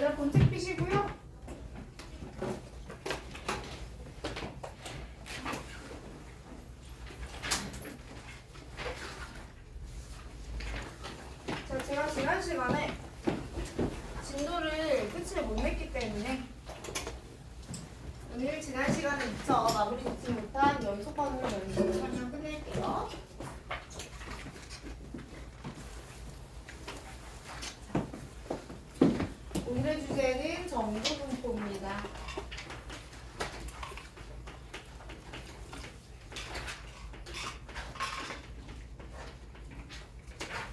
얘들아 본책 피시고요. 자, 제가 지난 시간에 진도를 끝을 못 냈기 때문에 오늘 지난 시간에 미처 마무리 짓지 못한 연속반으로 연습을 설명 끝낼게요. 오늘의 주제는 정규분포입니다.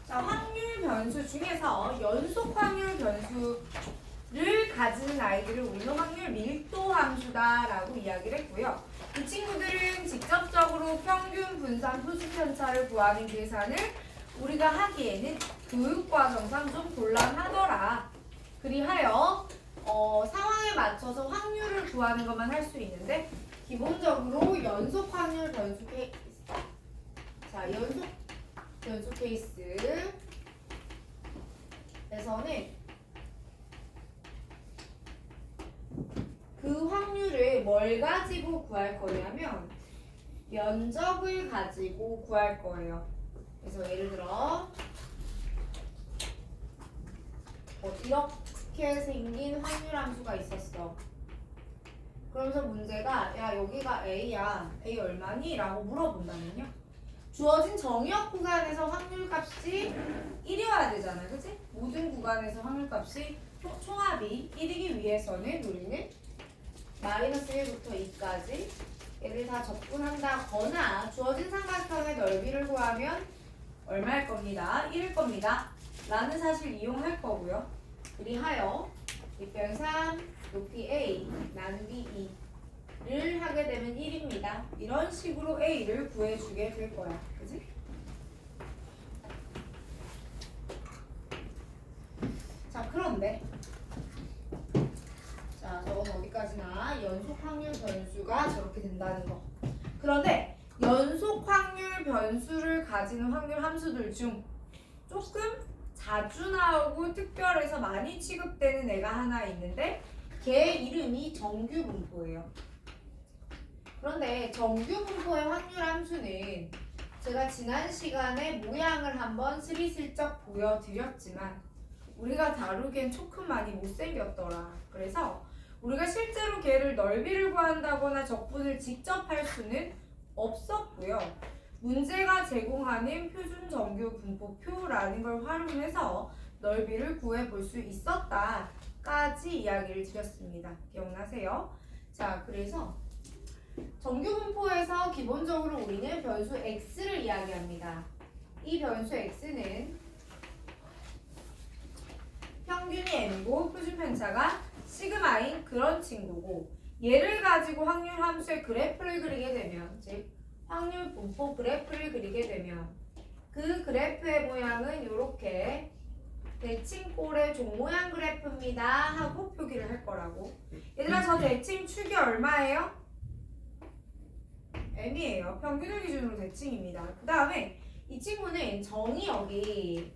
자, 확률 변수 중에서 연속 확률 변수를 가지는 아이들을 우리는 확률 밀도 함수다라고 이야기를 했고요. 이 친구들은 직접적으로 평균 분산 표준 편차를 구하는 계산을 우리가 하기에는 교육과정상 좀 곤란하더라. 그리하여 상황에 맞춰서 확률을 구하는 것만 할 수 있는데 기본적으로 연속 확률 변수 케이스. 자, 연속 변수 케이스에서는 그 확률을 뭘 가지고 구할 거냐면 면적을 가지고 구할 거예요. 그래서 예를 들어 이렇게 생긴 확률 함수가 있었어. 그러면서 문제가 야 여기가 A야. A 얼마니? 라고 물어본다면요. 주어진 정의역 구간에서 확률값이 1이어야 되잖아. 그치? 모든 구간에서 확률값이 총합이 1이기 위해서는 우리는 마이너스 1부터 2까지 얘를 다 접근한다거나 주어진 삼각형의 넓이를 구하면 얼마일 겁니다. 1일 겁니다. 라는 사실 이용할 거고요. 그리하여 밑변 3, 높이 A, 나누기 2를 하게 되면 1입니다. 이런 식으로 A를 구해주게 될 거야. 그지? 자, 그런데 자, 저건 어디까지나 연속 확률 변수가 저렇게 된다는 거. 그런데 연속 확률 변수를 가지는 확률 함수들 중 조금 자주 나오고 특별해서 많이 취급되는 애가 하나 있는데 걔 이름이 정규분포예요. 그런데 정규분포의 확률 함수는 제가 지난 시간에 모양을 한번 스리슬쩍 보여드렸지만 우리가 다루기엔 조금 많이 못생겼더라. 그래서 우리가 실제로 걔를 넓이를 구한다거나 적분을 직접 할 수는 없었고요. 문제가 제공하는 표준 정규 분포표라는 걸 활용해서 넓이를 구해볼 수 있었다까지 이야기를 드렸습니다. 기억나세요? 자, 그래서 정규 분포에서 기본적으로 우리는 변수 x를 이야기합니다. 이 변수 x는 평균이 m이고 표준 편차가 시그마인 그런 친구고 얘를 가지고 확률 함수의 그래프를 그리게 되면 즉 확률 분포 그래프를 그리게 되면 그 그래프의 모양은 이렇게 대칭꼴의 종모양 그래프입니다 하고 표기를 할 거라고. 얘들아 저 대칭 축이 얼마예요? m이에요. 평균을 기준으로 대칭입니다. 그 다음에 이 친구는 정의역이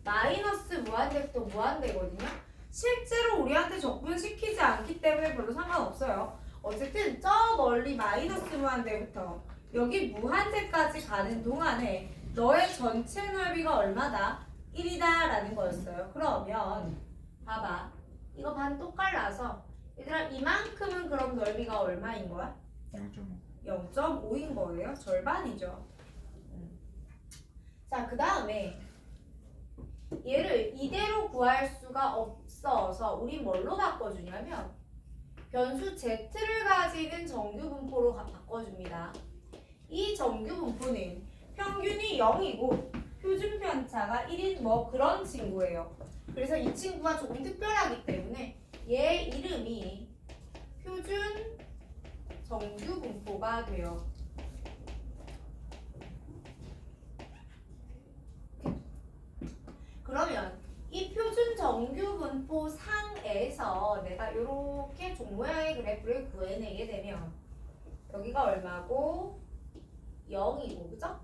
마이너스 무한대부터 무한대거든요. 실제로 우리한테 적분시키지 않기 때문에 별로 상관없어요. 어쨌든 저 멀리 마이너스 무한대부터 여기 무한대까지 가는 동안에 너의 전체 넓이가 얼마다? 1이다 라는 거였어요. 그러면 봐봐. 이거 반 똑갈라서 얘들아 이만큼은 그럼 넓이가 얼마인 거야? 0.5인 거예요. 절반이죠. 자, 그 다음에 얘를 이대로 구할 수가 없어서 우리 뭘로 바꿔주냐면 변수 z를 가지는 정규분포로 바꿔줍니다. 이 정규분포는 평균이 0이고 표준 편차가 1인 뭐 그런 친구예요. 그래서 이 친구가 조금 특별하기 때문에 얘 이름이 표준 정규분포가 돼요. 그러면 이 표준 정규분포 상에서 내가 이렇게 종모양의 그래프를 구해내게 되면 여기가 얼마고 0이고 그죠?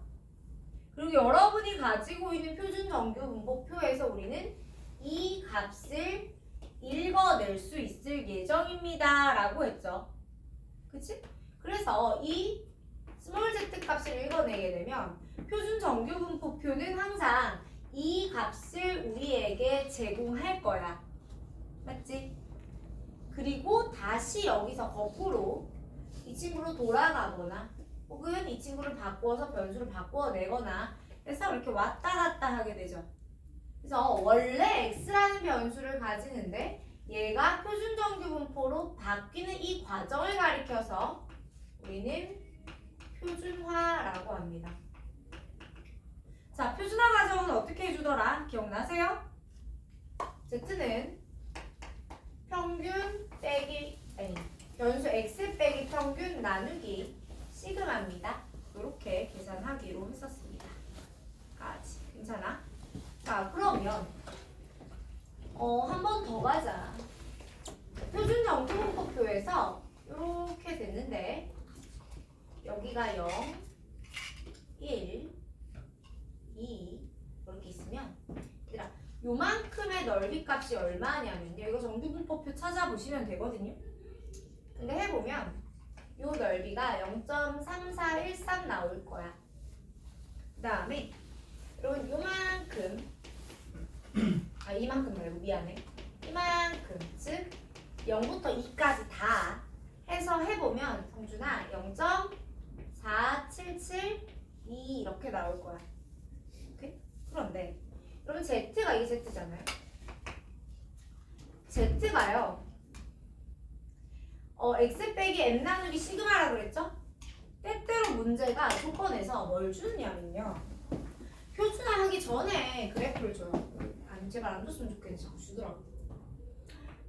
그리고 여러분이 가지고 있는 표준 정규분포표에서 우리는 이 값을 읽어낼 수 있을 예정입니다 라고 했죠. 그치? 그래서 이 스몰 z 값을 읽어내게 되면 표준 정규 분포표는 항상 이 값을 우리에게 제공할 거야. 맞지? 그리고 다시 여기서 거꾸로 이 친구로 돌아가거나 혹은 이 친구를 바꾸어서 변수를 바꾸어 내거나 해서 이렇게 왔다 갔다 하게 되죠. 그래서 원래 x라는 변수를 가지는데 얘가 표준 정규 분포로 바뀌는 이 과정을 가리켜서 우리는 표준화라고 합니다. 자, 표준화 과정은 어떻게 해주더라? 기억나세요? z는 평균 빼기 변수 x 빼기 평균 나누기 시그마입니다. 이렇게 계산하기로 했었습니다. 괜찮아? 자, 그러면 한 번 더 가자. 표준 정규 분포표에서 이렇게 됐는데 여기가 0, 1, 2 이렇게 있으면 얘들아 요만큼의 넓이 값이 얼마냐면요. 이거 정규 분포표 찾아보시면 되거든요. 근데 해보면 요 넓이가 0.3413 나올 거야. 그 다음에 여러분 요만큼 이만큼 말고 미안해. 이만큼 즉 0부터 2까지 다 해서 해보면 성준아 0.4772 이렇게 나올 거야. 오케이? 그런데 여러분 Z가 이게 Z잖아요. Z가요 X 빼기 M 나누기 시그마라고 그랬죠? 때때로 문제가 조건에서 뭘 주느냐면요 표준화하기 전에 그래프를 줘요. 아니 제발 안 줬으면 좋겠는데 자꾸 주더라고.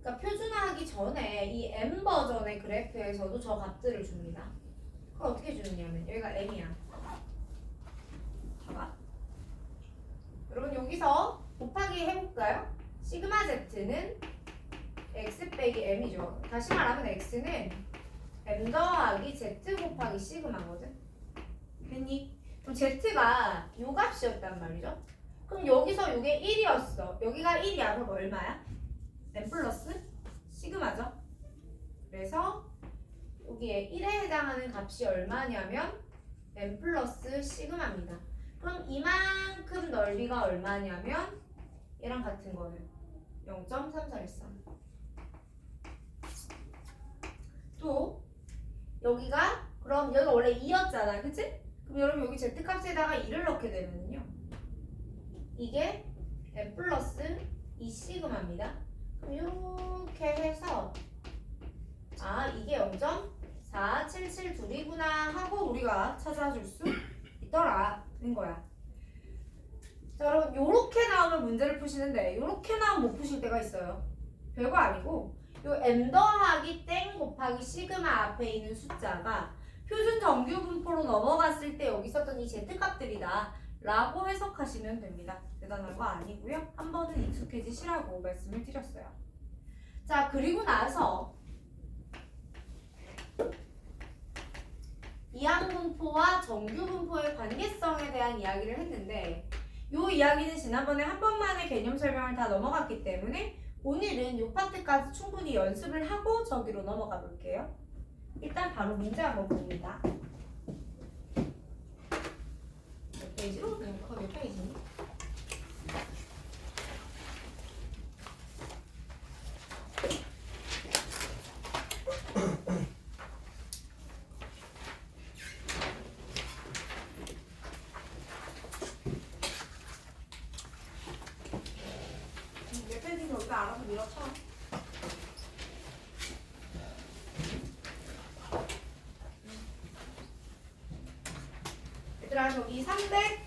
그러니까 표준화하기 전에 이 M 버전의 그래프에서도 저 값들을 줍니다. 그걸 어떻게 주느냐면 여기가 M이야. 봐봐. 여러분 여기서 곱하기 해볼까요? 시그마 Z는 X 빼기 M이죠. 다시 말하면 X는 M 더하기 Z 곱하기 시그마거든. 됐니? 그럼 Z가 요 값이었단 말이죠. 그럼 여기서 요게 1이었어. 여기가 1이야. 그럼 얼마야? M 플러스 시그마죠. 그래서 여기에 1에 해당하는 값이 얼마냐면 M 플러스 시그마입니다. 그럼 이만큼 넓이가 얼마냐면 얘랑 같은 거예요. 0.3413. 또 여기가 그럼 여기가 원래 2였잖아. 그치? 그럼 여러분 여기 Z값에다가 2를 넣게 되면요 이게 M 플러스 2 시그마입니다. 그럼 이렇게 해서 이게 0.4772구나 하고 우리가 찾아줄 수 있더라는 거야. 자, 여러분 요렇게 나오면 문제를 푸시는데 요렇게 나오면 못 푸실 때가 있어요. 별거 아니고 요 M 더하기 땡 곱하기 시그마 앞에 있는 숫자가 표준 정규 분포로 넘어갔을 때 여기 있었던 이 Z값들이다 라고 해석하시면 됩니다. 대단한 거 아니고요. 한 번은 익숙해지시라고 말씀을 드렸어요. 자, 그리고 나서 이항 분포와 정규 분포의 관계성에 대한 이야기를 했는데 이 이야기는 지난번에 한 번만에 개념 설명을 다 넘어갔기 때문에 오늘은 이 파트까지 충분히 연습을 하고 저기로 넘어가 볼게요. 일단 바로 문제 한번 봅니다. 몇 페이지로? 몇 페이지니? 몇 페이지인지 우리가 알아서 밀어쳐. 얘들아 저기 308로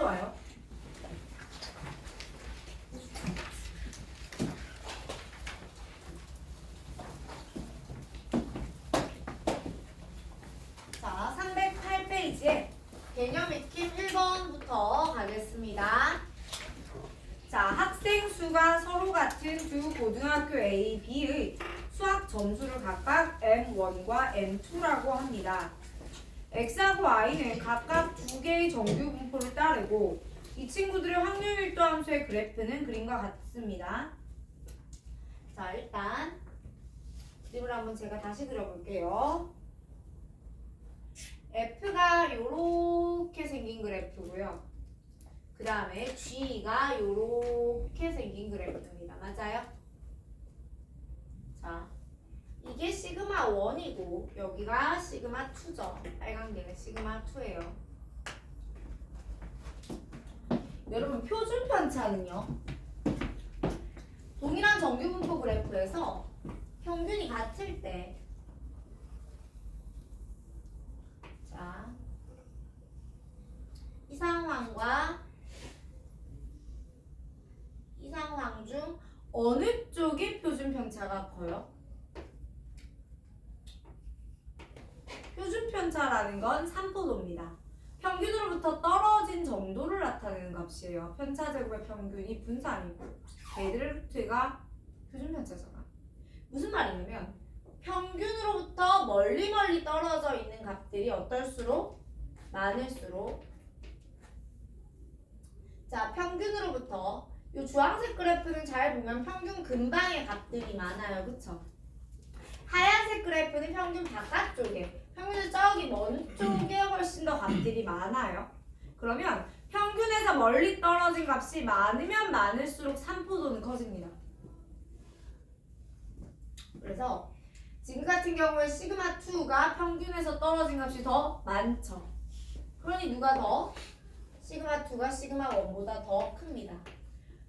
와요. 자, 308페이지에 개념 익힘 1번부터 가겠습니다. 자, 학생 수가 서로 같은 두 고등학교 A, B의 수학 점수를 각각 M1과 M2라고 합니다. X하고 Y는 각각 두 개의 정규 분포를 따르고 이 친구들의 확률 밀도 함수의 그래프는 그림과 같습니다. 자, 일단 그림을 한번 제가 다시 그려볼게요. F가 요렇게 생긴 그래프고요. 그 다음에 G가 요렇게 생긴 그래프입니다. 맞아요? 자, 이게 시그마 1이고 여기가 시그마 2죠. 빨간 게는 시그마 2예요. 여러분 표준 편차는요. 동일한 정규분포 그래프에서 평균이 같을 때 자, 이 상황과 이 상황 중 어느 쪽이 표준 편차가 커요? 표준 편차라는 건 산포도입니다. 평균으로부터 떨어진 정도를 나타내는 값이에요. 편차 제곱의 평균이 분산이고 베드르트가 표준 편차잖아. 무슨 말이냐면 평균으로부터 멀리 떨어져 있는 값들이 어떨수록 많을수록 자, 평균으로부터 이 주황색 그래프는 잘 보면 평균 근방의 값들이 많아요. 그쵸? 하얀색 그래프는 평균 바깥쪽에 평균에서 저기 먼 쪽에 훨씬 더 값들이 많아요. 그러면 평균에서 멀리 떨어진 값이 많으면 많을수록 산포도는 커집니다. 그래서 지금 같은 경우에 시그마 2가 평균에서 떨어진 값이 더 많죠. 그러니 누가 더? 시그마 2가 시그마 1보다 더 큽니다.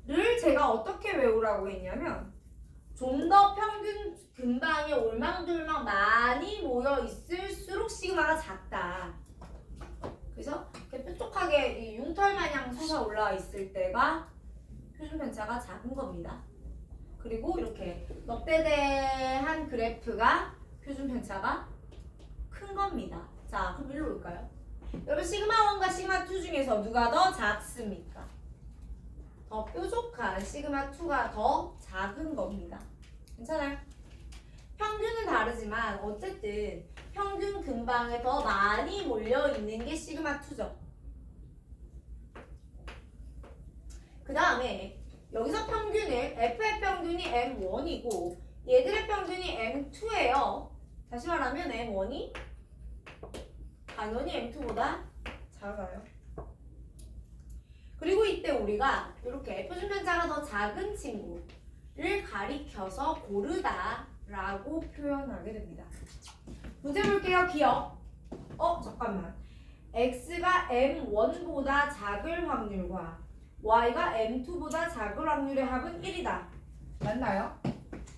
를 제가 어떻게 외우라고 했냐면 좀 더 평균 근방에 올망졸망 많이 모여 있을수록 시그마가 작다. 그래서 이렇게 뾰족하게 이 융털 마냥 솟아 올라와 있을 때가 표준 편차가 작은 겁니다. 그리고 이렇게 넉대대한 그래프가 표준 편차가 큰 겁니다. 자, 그럼 일로 올까요? 여러분 시그마 1과 시그마 2 중에서 누가 더 작습니까? 더 뾰족한 시그마 2가 더 작은 겁니다. 괜찮아요? 평균은 다르지만 어쨌든 평균 근방에 더 많이 몰려있는 게 시그마 2죠. 그 다음에 여기서 평균을 F의 평균이 M1이고 얘들의 평균이 M2예요. 다시 말하면 M1이 당연히 M2보다 작아요. 그리고 이때 우리가 이렇게 표준 편차가 더 작은 친구를 가리켜서 고르다라고 표현하게 됩니다. 문제 볼게요. 기억. 잠깐만. X가 M1보다 작을 확률과 Y가 M2보다 작을 확률의 합은 1이다. 맞나요?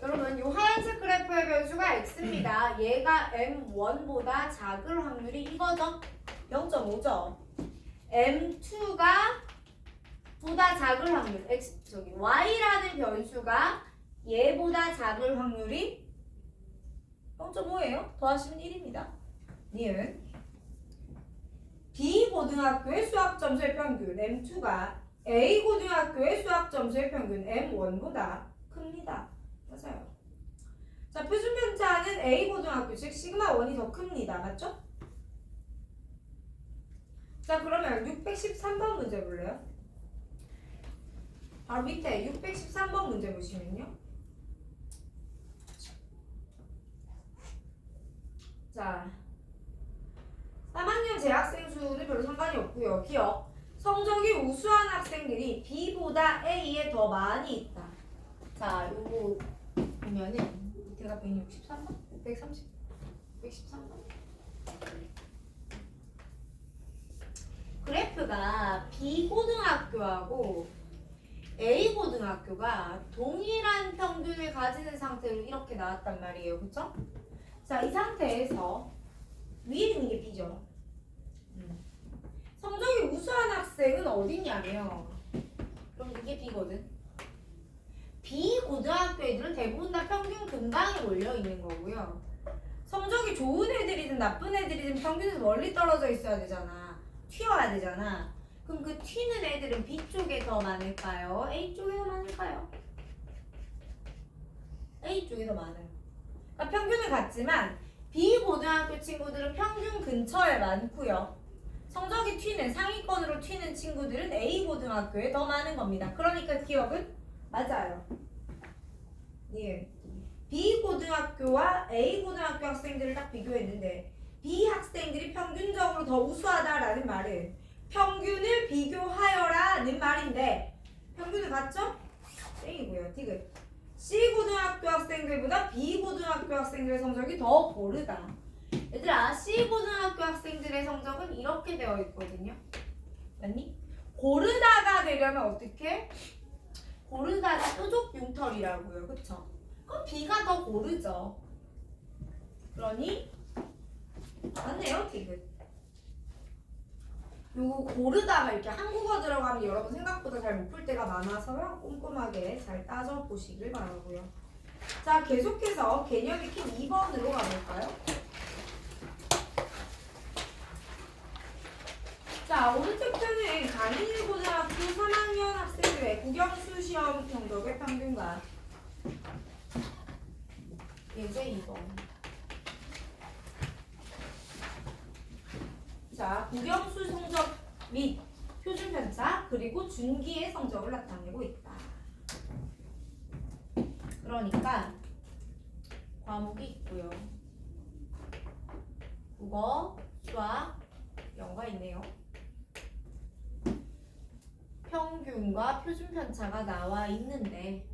여러분, 이 하얀색 그래프의 변수가 X입니다. 얘가 M1보다 작을 확률이 이거죠? 0.5죠? M2가 보다 작을 확률, Y라는 변수가 얘보다 작을 확률이 0.5예요. 더하시면 1입니다. 니은 B고등학교의 수학점수의 평균 M2가 A고등학교의 수학점수의 평균 M1보다 큽니다. 맞아요. 자, 표준 편차는 A고등학교, 즉 시그마 1이 더 큽니다. 맞죠? 자, 그러면 613번 문제 볼래요? 바로 밑에 613번 문제 보시면요. 자, 3학년 재학생 수는 별로 상관이 없고요. 기억. 성적이 우수한 학생들이 B보다 A에 더 많이 있다. 자, 요거 보면은 밑에가 163번? 130? 113번? 그래프가 B고등학교하고 A고등학교가 동일한 평균을 가지는 상태로 이렇게 나왔단 말이에요. 그쵸? 자, 이 상태에서 위에 있는 게 B죠. 성적이 우수한 학생은 어디냐면 그럼 이게 B거든. B고등학교 애들은 대부분 다 평균 근방에 몰려있는 거고요. 성적이 좋은 애들이든 나쁜 애들이든 평균에서 멀리 떨어져 있어야 되잖아. 튀어야 되잖아. 그럼 그 튀는 애들은 B쪽에 더 많을까요? A쪽에 더 많을까요? A쪽에 더 많아요. 그러니까 평균은 같지만 B고등학교 친구들은 평균 근처에 많고요. 성적이 튀는 상위권으로 튀는 친구들은 A 고등학교에 더 많은 겁니다. 그러니까 기억은 맞아요. 예. B 고등학교와 A 고등학교 학생들을 딱 비교했는데 B 학생들이 평균적으로 더 우수하다라는 말은 평균을 비교하여라는 말인데 평균을 봤죠? 땡이고요. 디귿. C 고등학교 학생들보다 B 고등학교 학생들의 성적이 더 고르다. 얘들아, C 고등학교 학생들의 성적은 이렇게 되어 있거든요. 맞니? 고르다가 되려면 어떻게? 고르다가 뾰족 융털이라고요. 그쵸? 그럼 B가 더 고르죠. 그러니 맞네요, 디귿. 요거 고르다가 이렇게 한국어 들어가면 여러분 생각보다 잘 못 풀 때가 많아서요. 꼼꼼하게 잘 따져보시길 바라고요. 자, 계속해서 개념 익히 2번으로 가볼까요? 자, 오른쪽 편은 강인일고등학교 3학년 학생들의 국영수 시험 성적의 평균과 예제 2번. 자, 국영수 성적 및 표준 편차 그리고 준기의 성적을 나타내고 있다. 그러니까 과목이 있고요. 국어, 수학, 영어가 있네요. 평균과 표준 편차가 나와 있는데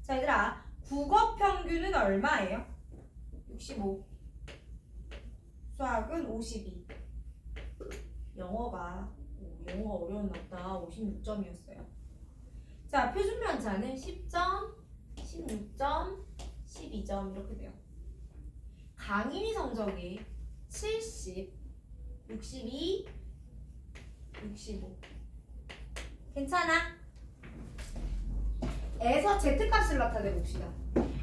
자, 얘들아, 국어 평균은 얼마예요? 65. 수학은 52. 영어가 어려웠나 보다. 56점이었어요. 자, 표준 편차는 10점, 16점, 12점 이렇게 돼요. 강인이 성적이 70, 62, 65. 괜찮아? 에서 Z값을 나타내 봅시다.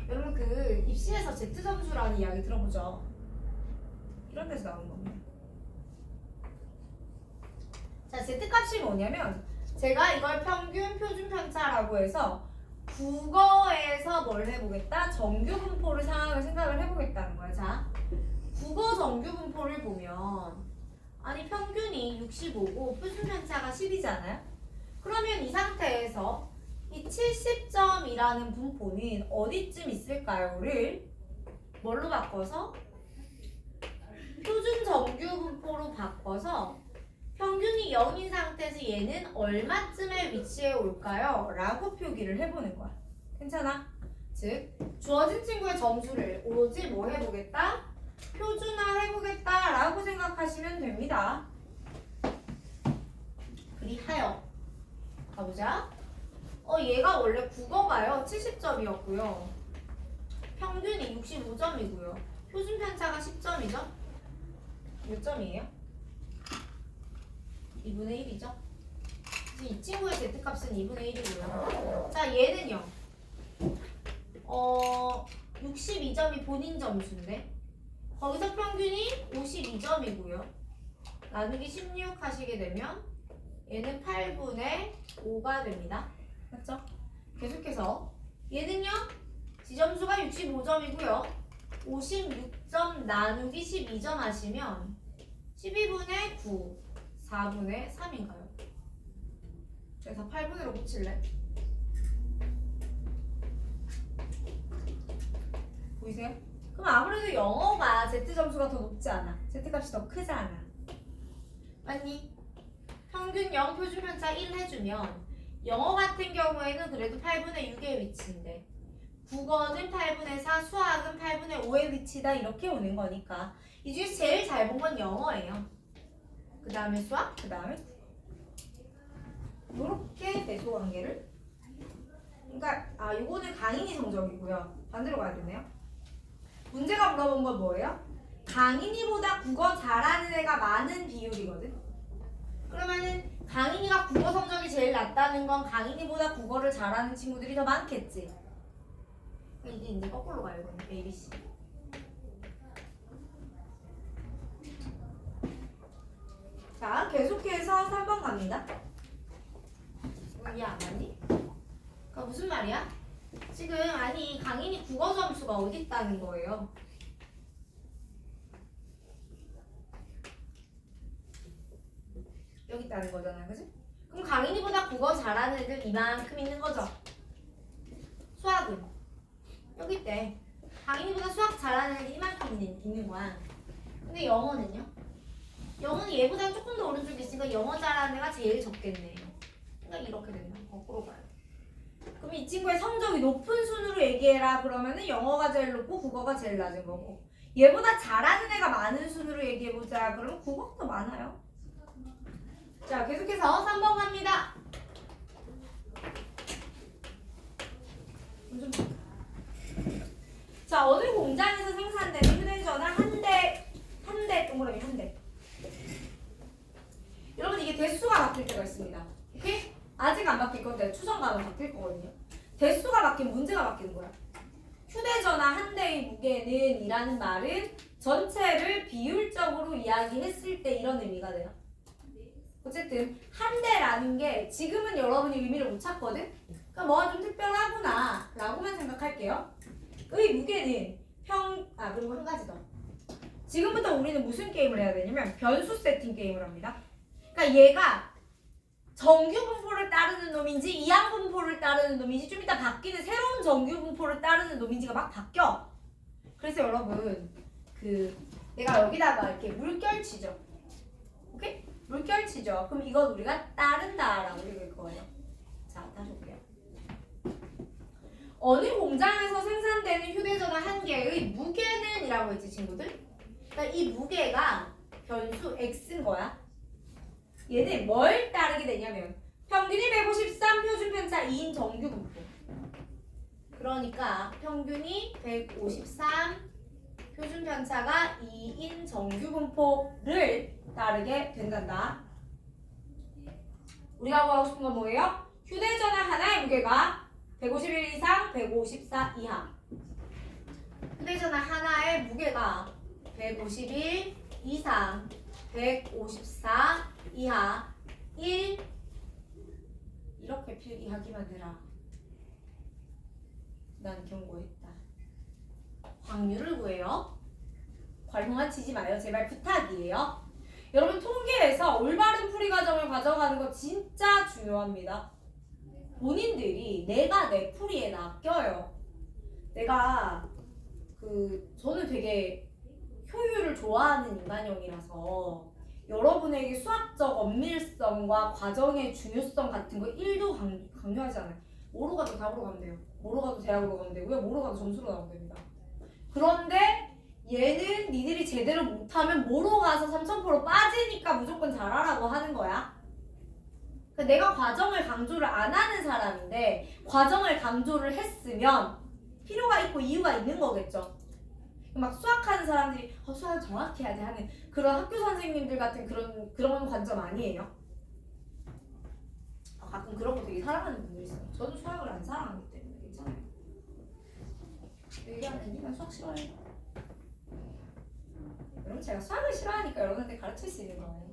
여러분 그 입시에서 Z점수라는 이야기 들어보죠? 이런 데서 나오는 겁니다. 자, Z값이 뭐냐면 제가 이걸 평균 표준 편차라고 해서 국어에서 뭘 해보겠다? 정규 분포를 상황을 생각을 해보겠다는 거야. 자, 국어 정규 분포를 보면 아니 평균이 65고 표준 편차가 10이잖아요. 그러면 이 상태에서 이 70점이라는 분포는 어디쯤 있을까요?를 뭘로 바꿔서 표준 정규 분포로 바꿔서 평균이 0인 상태에서 얘는 얼마쯤에 위치해 올까요? 라고 표기를 해보는 거야. 괜찮아? 즉 주어진 친구의 점수를 오로지 뭐 해보겠다? 표준화 해보겠다 라고 생각하시면 됩니다. 그리하여 가보자. 얘가 원래 국어가요 70점이었고요 평균이 65점이고요 표준 편차가 10점이죠. 몇 점이에요? 2분의 1이죠. 이 친구의 Z값은 2분의 1이고요. 자, 얘는요. 62점이 본인 점수인데 거기서 평균이 52점이고요. 나누기 16 하시게 되면 얘는 8분의 5가 됩니다. 맞죠? 계속해서 얘는요. 지점수가 65점이고요. 56점 나누기 12점 하시면 12분의 9, 4분의 3인가요? 그래서 8분의로 고칠래? 보이세요? 그럼 아무래도 영어가 Z점수가 더 높지 않아. Z값이 더 크잖아. 맞니? 평균 0 표준 편차 1 해주면 영어 같은 경우에는 그래도 8분의 6의 위치인데 국어는 8분의 4, 수학은 8분의 5의 위치다 이렇게 오는 거니까 이 중에서 제일 잘 본 건 영어예요. 그 다음에 수학, 그 다음에 국어. 이렇게 배수 관계를 그러니까 요거는 강인이 성적이고요. 반대로 가야겠네요. 문제가 물어본 건 뭐예요? 강인이보다 국어 잘하는 애가 많은 비율이거든. 그러면은 강인이가 국어 성적이 제일 낮다는 건 강인이보다 국어를 잘하는 친구들이 더 많겠지. 이제 거꾸로 가요. 이거는 A, B, C. 자, 계속해서 3번 갑니다. 이해 안 맞니? 그러니까 무슨 말이야? 지금 아니 강인이 국어 점수가 어디 있다는 거예요? 여기 있다는 거잖아요. 그지? 그럼 강인이보다 국어 잘하는 애들 이만큼 있는 거죠. 수학은 여기 있대. 강인이보다 수학 잘하는 애들 이만큼 있는 거야. 근데 영어는요? 영어는 얘보다 조금 더 오른쪽에 있으니까 영어 잘하는 애가 제일 적겠네. 그러니까 이렇게 된다. 거꾸로 가요. 그럼 이 친구의 성적이 높은 순으로 얘기해라. 그러면은 영어가 제일 높고 국어가 제일 낮은 거고. 얘보다 잘하는 애가 많은 순으로 얘기해보자. 그러면 국어가 더 많아요. 자, 계속해서 3번 갑니다. 자, 어느 공장에서 생산되는 휴대전화 한 대 동그라미 한 대. 여러분 이게 대수가 바뀔 때가 있습니다. 오케이? 아직 안 바뀔 건데 추정 가면 바뀔 거거든요. 대수가 바뀌면 문제가 바뀌는 거야. 휴대전화 한 대의 무게는 이라는 말은 전체를 비율적으로 이야기했을 때 이런 의미가 돼요. 어쨌든 한 대라는 게 지금은 여러분이 의미를 못 찾거든? 그러니까 뭐가 좀 특별하구나 라고만 생각할게요. 의 무게는 그리고 한 가지 더. 지금부터 우리는 무슨 게임을 해야 되냐면 변수 세팅 게임을 합니다. 그러니까 얘가 정규 분포를 따르는 놈인지 이항 분포를 따르는 놈인지 좀 이따 바뀌는 새로운 정규 분포를 따르는 놈인지가 막 바뀌어. 그래서 여러분 내가 여기다가 이렇게 물결 치죠. 오케이? 물결 치죠. 그럼 이건 우리가 따른다라고 읽을 거예요. 자, 다시 볼게요. 어느 공장에서 생산되는 휴대전화 한 개의 무게는 이라고 했지 친구들? 그러니까 이 무게가 변수 x인 거야. 얘는 뭘 따르게 되냐면 평균이 153 표준 편차 2인 정규 분포. 그러니까 평균이 153 표준 편차가 2인 정규 분포를 따르게 된단다. 우리가 구하고 싶은 건 뭐예요? 휴대전화 하나의 무게가 151 이상 154 이하. 휴대전화 하나의 무게가 151 이상 154 이하 1 이렇게 필기하기만 해라. 난 경고했다. 확률을 구해요. 괄호만 치지 마요. 제발 부탁이에요. 여러분 통계에서 올바른 풀이 과정을 가져가는 거 진짜 중요합니다. 본인들이 내가 내 풀이에 낚여요. 내가 저는 되게 효율을 좋아하는 인간형이라서 여러분에게 수학적 엄밀성과 과정의 중요성 같은 거 1도 강요하지 않아요. 뭐로 가도 답으로 가면 돼요. 뭐로 가도 대학으로 가면 되고요. 뭐로 가도 점수로 나오면 됩니다. 그런데 얘는 니들이 제대로 못하면 뭐로 가서 3000% 빠지니까 무조건 잘하라고 하는 거야. 그러니까 내가 과정을 강조를 안 하는 사람인데 과정을 강조를 했으면 필요가 있고 이유가 있는 거겠죠. 막 수학하는 사람들이 수학을 정확히 해야 돼 하는 그런 학교 선생님들 같은 그런 관점 아니에요. 가끔 그런 거 되게 사랑하는 분들 있어요. 저도 수학을 안 사랑하기 때문에 괜찮아요. 얘기하는 난 수학 싫어해요. 여러분 제가 수학을 싫어하니까 여러분한테 가르칠 수 있는 거예요.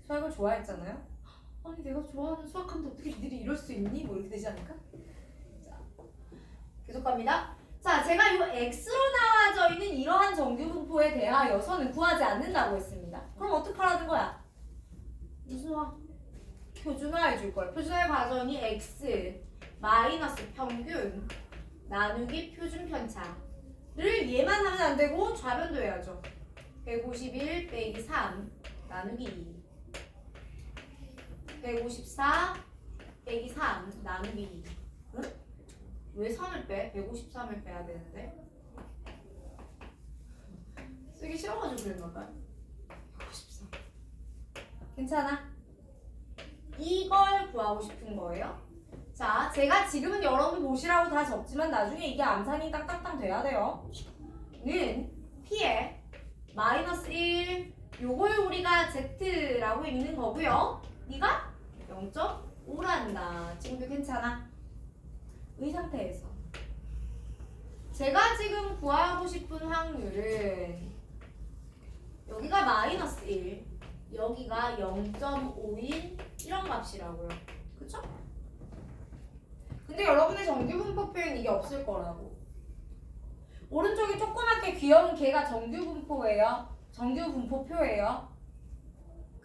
수학을 좋아했잖아요. 아니 내가 좋아하는 수학하는데 어떻게 니들이 이럴 수 있니? 뭐 이렇게 되지 않을까? 자, 계속 갑니다. 자, 제가 이 X로 나와져 있는 이러한 정규 분포에 대하여서는 구하지 않는다고 했습니다. 그럼 어떡하라는 거야? 무슨 화? 표준화해 줄 거야. 표준화의 과정이 X 마이너스 평균 나누기 표준 편차를 얘만 하면 안 되고 좌변도 해야죠. 151 빼기 3 나누기 2 154 빼기 3 나누기 2 응? 왜 3을 빼? 153을 빼야 되는데 쓰기 싫어가지고 그랬나 봐요. 153 괜찮아? 이걸 구하고 싶은 거예요. 자, 제가 지금은 여러분 보시라고 다 적지만 나중에 이게 암산이 딱딱딱 돼야 돼요. 는 P에 마이너스 1 요걸 우리가 Z라고 읽는 거고요. 네가 0.5란다. 지금도 괜찮아? 이 상태에서 제가 지금 구하고 싶은 확률은 여기가 마이너스 1 여기가 0.5인 이런 값이라고요. 그쵸? 근데 여러분의 정규분포표에는 이게 없을 거라고. 오른쪽이 조그맣게 귀여운 개가 정규분포예요. 정규분포표예요.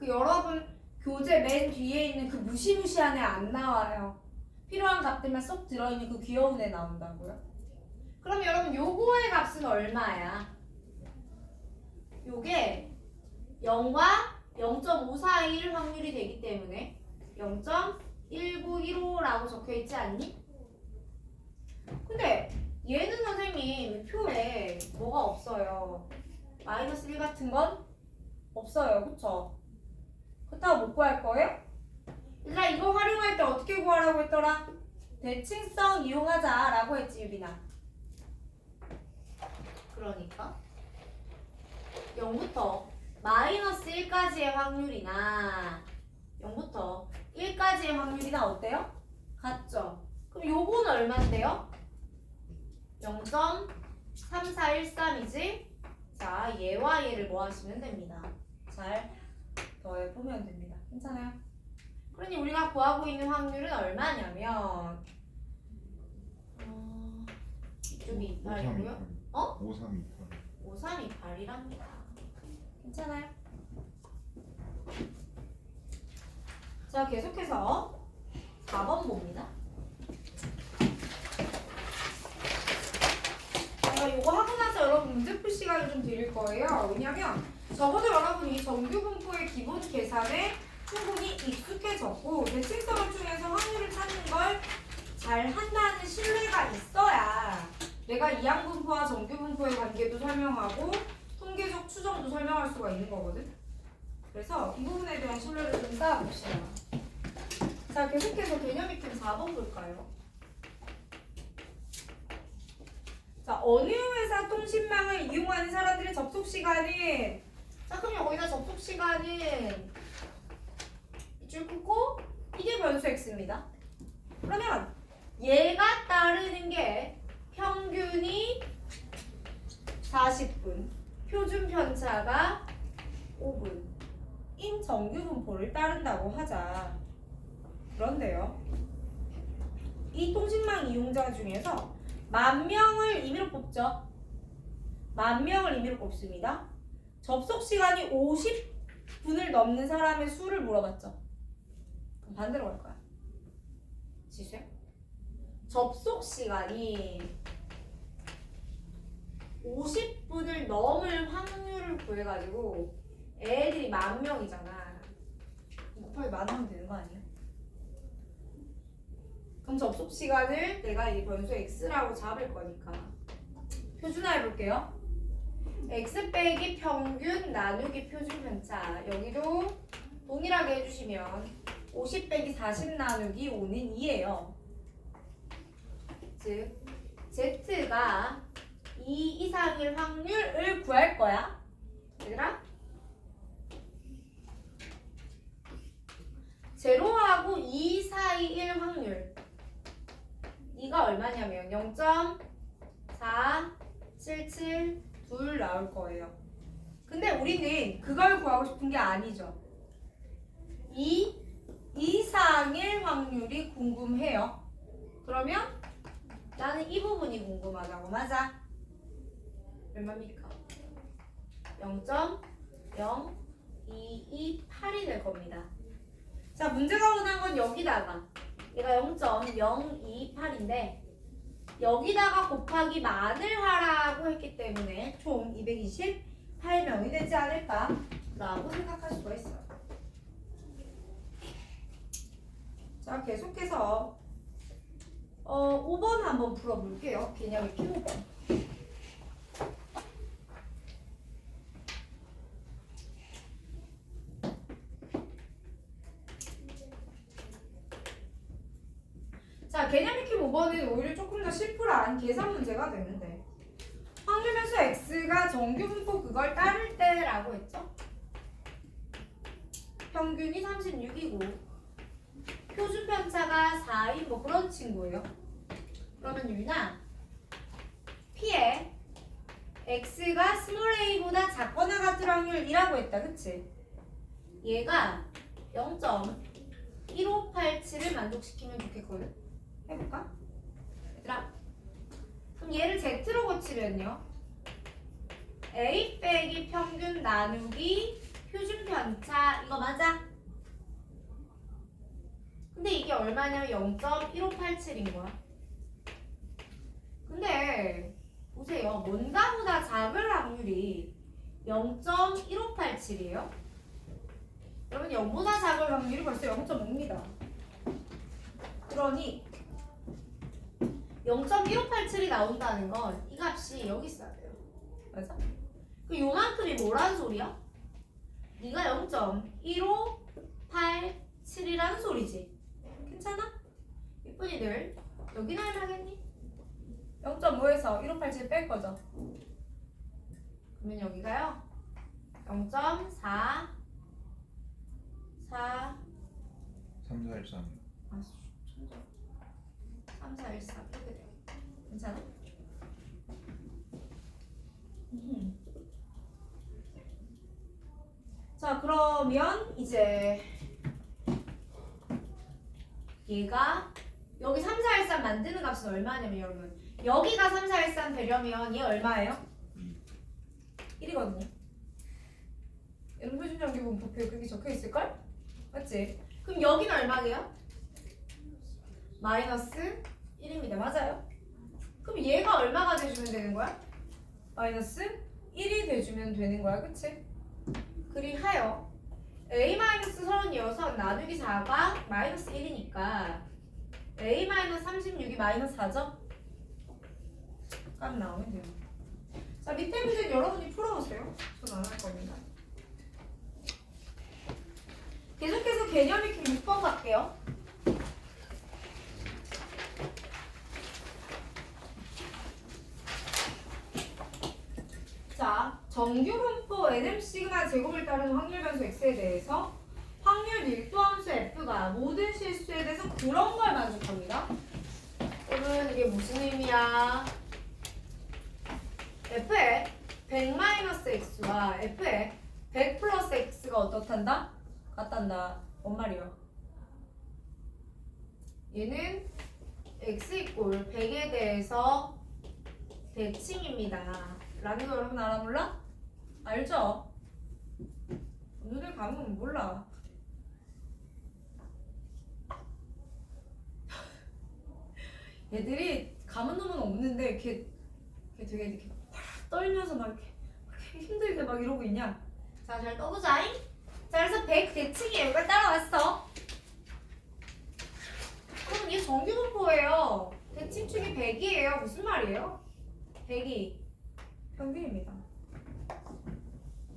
여러분 교재 맨 뒤에 있는 그 무시무시한 애 안 나와요. 필요한 값들만 쏙 들어있는 그 귀여운 애 나온다고요. 그럼 여러분 요거의 값은 얼마야? 요게 0과 0.5 사이일 확률이 되기 때문에 0.1915라고 적혀있지 않니? 근데 얘는 선생님 표에 뭐가 없어요. 마이너스 1 같은 건 없어요. 그쵸? 그렇다고 못 구할 거예요? 얘들아 이거 활용할 때 어떻게 구하라고 했더라? 대칭성 이용하자라고 했지 유빈아. 그러니까 0부터 마이너스 1까지의 확률이나 0부터 1까지의 확률이나 어때요? 같죠? 그럼 요거는 얼마인데요? 0.3413이지? 자, 얘와 얘를 뭐 하시면 됩니다. 잘 더해보면 됩니다. 괜찮아요? 그러니 우리가 구하고 있는 확률은 얼마냐면 이쪽이 28이고요. 어? 5328. 5328이랍니다. 괜찮아요? 자, 계속해서 4번 봅니다. 제가 요거 하고 나서 여러분 문제 풀 시간을 좀 드릴 거예요. 왜냐면 저번에 여러분이 정규분포의 기본 계산에 충분히 익숙해졌고 대칭성을 통해서 확률을 찾는 걸 잘 한다는 신뢰가 있어야 내가 이항분포와 정규분포의 관계도 설명하고 통계적 추정도 설명할 수가 있는 거거든. 그래서 이 부분에 대한 신뢰를 좀 쌓아봅시다. 자, 계속해서 개념 익힘 4번 볼까요? 자, 어느 회사 통신망을 이용하는 사람들의 접속 시간은 자, 그럼 여기다 접속 시간은 줄 긋고 이게 변수 x입니다. 그러면 얘가 따르는 게 평균이 40분, 표준 편차가 5분 인 정규 분포를 따른다고 하자. 그런데요, 이 통신망 이용자 중에서 10,000명을 임의로 뽑죠. 10,000명을 임의로 뽑습니다. 접속 시간이 50분을 넘는 사람의 수를 물어봤죠. 그럼 반대로 갈 거야. 지수야? 접속 시간이 50분을 넘을 확률을 구해가지고 애들이 10,000명이잖아. 곱하기 10,000 하면 되는 거 아니야? 그럼 접속 시간을 내가 이 변수 x라고 잡을 거니까 표준화해 볼게요. x 빼기 평균 나누기 표준 편차. 여기도 동일하게 해주시면 50 빼기 40 나누기 5는 2예요. 즉 z가 2 이상일 확률을 구할 거야. 얘들아, 제로하고 2 사이일 확률, 이가 얼마냐면 0.4772 나올 거예요. 근데 우리는 그걸 구하고 싶은 게 아니죠. 2 이상일 확률이 궁금해요. 그러면 나는 이 부분이 궁금하다고. 맞아? 얼마입니까? 0.0228이 될 겁니다. 자, 문제가 원한 건 여기다가 얘가 0.028인데 여기다가 곱하기 만을 하라고 했기 때문에 총 228명이 되지 않을까 라고 생각할 수가 있어요. 자, 계속해서 5번 한번 풀어볼게요. 개념 익힘 5번. 자, 개념 익힘 5번은 오히려 조금 더 심플한 계산 문제가 되는데 확률변수 x가 정규분포 그걸 따를 때라고 했죠? 평균이 36이고 표준 편차가 4인 뭐 그런 친구예요. 그러면 유나 P에 x가 스몰 a보다 작거나 같을 확률이라고 했다. 그치? 얘가 0.1587을 만족시키면 좋겠거든. 해볼까? 얘들아, 그럼 얘를 z로 고치면요, a 빼기 평균 나누기 표준 편차, 이거 맞아? 근데 이게 얼마냐면 0.1587인 거야. 근데 보세요. 뭔가보다 작을 확률이 0.1587이에요. 여러분 0보다 작을 확률이 벌써 0.5입니다. 그러니 0.1587이 나온다는 건 이 값이 여기 있어야 돼요. 맞아? 그 요만큼이 뭐라는 소리야? 네가 0.1587이라는 소리지. 괜찮아? 이쁜이들 여기는 얼마겠니? 0.5에서 1587 뺄 거죠. 그러면 여기가요 0.4 3413. 아, 천재. 3, 4, 1, 4 이렇게 돼. 괜찮아? 자, 그러면 이제 얘가 여기 3, 4, 1, 3 만드는 값은 얼마냐면 여러분 여기가 3, 4, 1, 3 되려면 얘 얼마예요? 1이거든요. 여러분 표준정규분 부표에 그렇게 적혀있을걸? 맞지? 그럼 여기는 얼마게요? 마이너스 1입니다. 맞아요? 그럼 얘가 얼마가 돼주면 되는 거야? 마이너스 1이 돼주면 되는 거야. 그치? 그리하여 a-36 나누기 4가 마이너스 1이니까 a-36이 마이너스 4죠? 값 나오면 돼요. 자, 밑에 문제는 여러분이 풀어보세요. 전 안 할 겁니다. 계속해서 개념 익힘 6번 갈게요. 자, 정규분포 NM-가 제곱을 따르는 확률 변수 X에 대해서 확률 밀도함수 F가 모든 실수에 대해서 그런 걸 만족합니다. 그러면 이게 무슨 의미야? F에 100-X와 F에 100 플러스 X가 어떻단다? 같단다. 뭔 말이야? 얘는 X 이꼴 100에 대해서 대칭입니다. 라는 거 여러분 알아 몰라? 알죠? 눈을 감으면 몰라. 얘들이 감은 놈은 없는데 걔 되게 이렇게 떨면서 막 이렇게 힘들게 막 이러고 있냐? 자, 잘 떠보자잉. 자, 그래서 100 대칭이에요. 이걸 따라왔어. 그럼 이게 정규분포예요. 대칭축이 100이에요. 무슨 말이에요? 100이 평균입니다.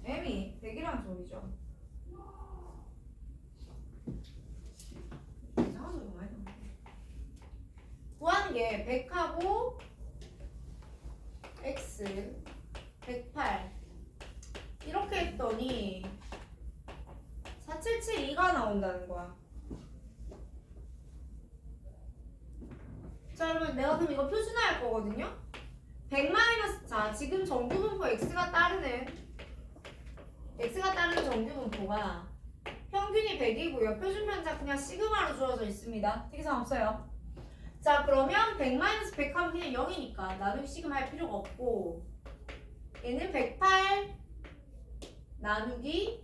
M이 100이라는 소리죠. 이상한 소리가 많이 나오네. 구하는 게 100하고 X 108 이렇게 했더니 4772가 나온다는 거야. 자, 여러분 내가 그럼 이거 표준화할 거거든요. 100 마이너스 자, 지금 정규분포 X가 따르는 정규분포가 평균이 100이고요. 표준 편차 그냥 시그마로 주어져 있습니다. 특이사항 없어요. 자, 그러면 100 마이너스 100 하면 그냥 0이니까 나누기 시그마 할 필요가 없고 얘는 108 나누기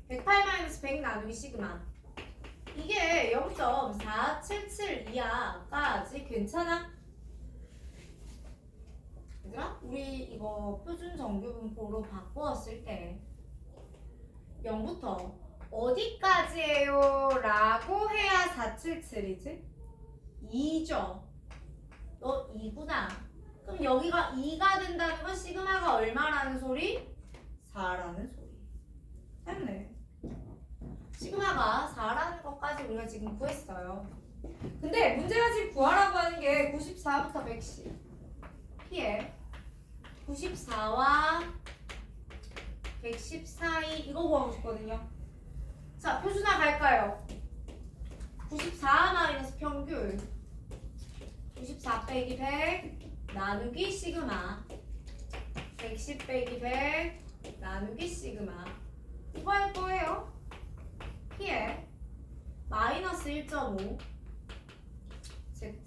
108 마이너스 100 나누기 시그마 이게 0.4772야까지 괜찮아? 얘들아, 우리 이거 표준 정규분포로 바꾸었을 때 0부터 어디까지예요? 라고 해야 477이지? 2죠? 너 2구나. 그럼 여기가 2가 된다는 건 시그마가 얼마라는 소리? 4라는 소리. 됐네. 시그마가 4라는 것까지 우리가 지금 구했어요. 근데 문제가 지금 구하라고 하는 게 94부터 110. 피해 94와 110 사이 이거 구하고 싶거든요. 자, 표준화 갈까요? 94 마이너스 평균 94 빼기 100 나누기 시그마 110 빼기 100 나누기 시그마 이거 할 거예요. 피해 마이너스 1.5 Z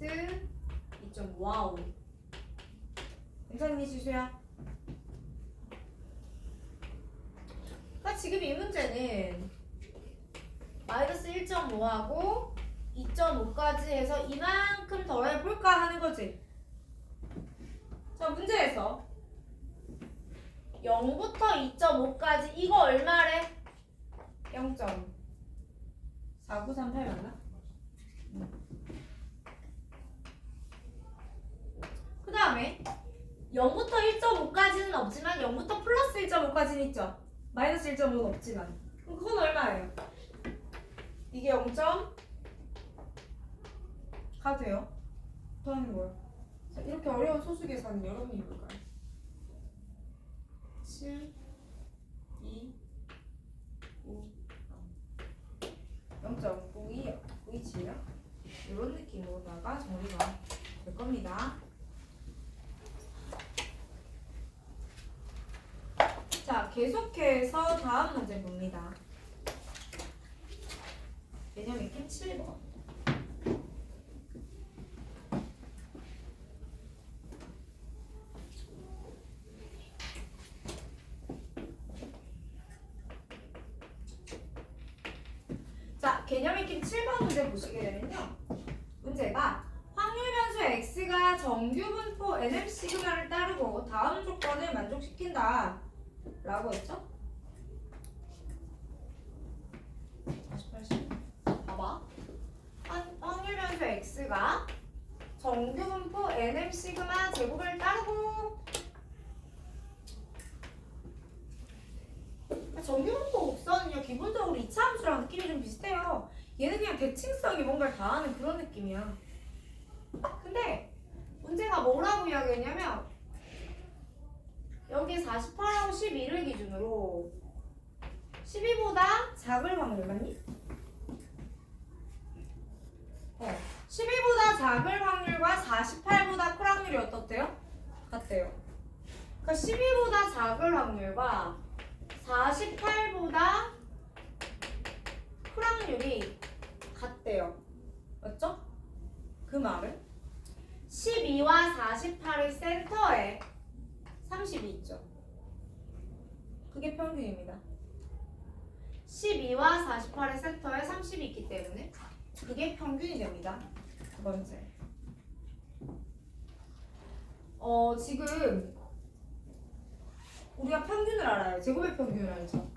2.5 와우 괜찮니 지수야? 그러니까 지금 이 문제는 마이너스 1.5하고 2.5까지 해서 이만큼 더해볼까 하는 거지. 자, 문제에서 0부터 2.5까지 이거 얼마래? 0.4938 맞나? 그 다음에 0부터 1.5까지는 없지만 0부터 플러스 1.5까지는 있죠. 마이너스 1.5는 없지만. 그럼 그건 얼마예요? 이게 0. 가도 돼요? 더하는 거요. 자, 이렇게 어려운 소수 계산은 여러분이 볼까요? 7, 2, 5, 0.9227이요? 이런 느낌으로다가 정리가 될 겁니다. 자, 계속해서 다음 문제 봅니다. 개념 익힘 7번. 자, 개념 익힘 7번 문제 보시게 되면요. 문제가 확률 변수 x가 정규 분포 nm 시그마를 따르고 다음 조건을 만족시킨다 라고 했죠? 봐봐. 확률 변수 x가 정규 분포 nm 시그마 제곱을 따르고 정규 분포 곡선은요 기본적으로 이차 함수랑 느낌이 좀 비슷해요. 얘는 그냥 대칭성이 뭔가를 다 하는 그런 느낌이야. 근데 문제가 뭐라고 이야기했냐면 여기 48하고 12를 기준으로 12보다 작을 확률 맞니? 12보다 작을 확률과 48보다 클 확률이 어떻대요? 같대요. 그러니까 12보다 작을 확률과 48보다 클 확률이 같대요. 맞죠? 그 말은 12와 48의 센터에 30이 있죠. 그게 평균입니다. 12와 48의 센터에 30이 있기 때문에 그게 평균이 됩니다. 두 번째. 지금 우리가 평균을 알아요. 제곱의 평균을 알죠.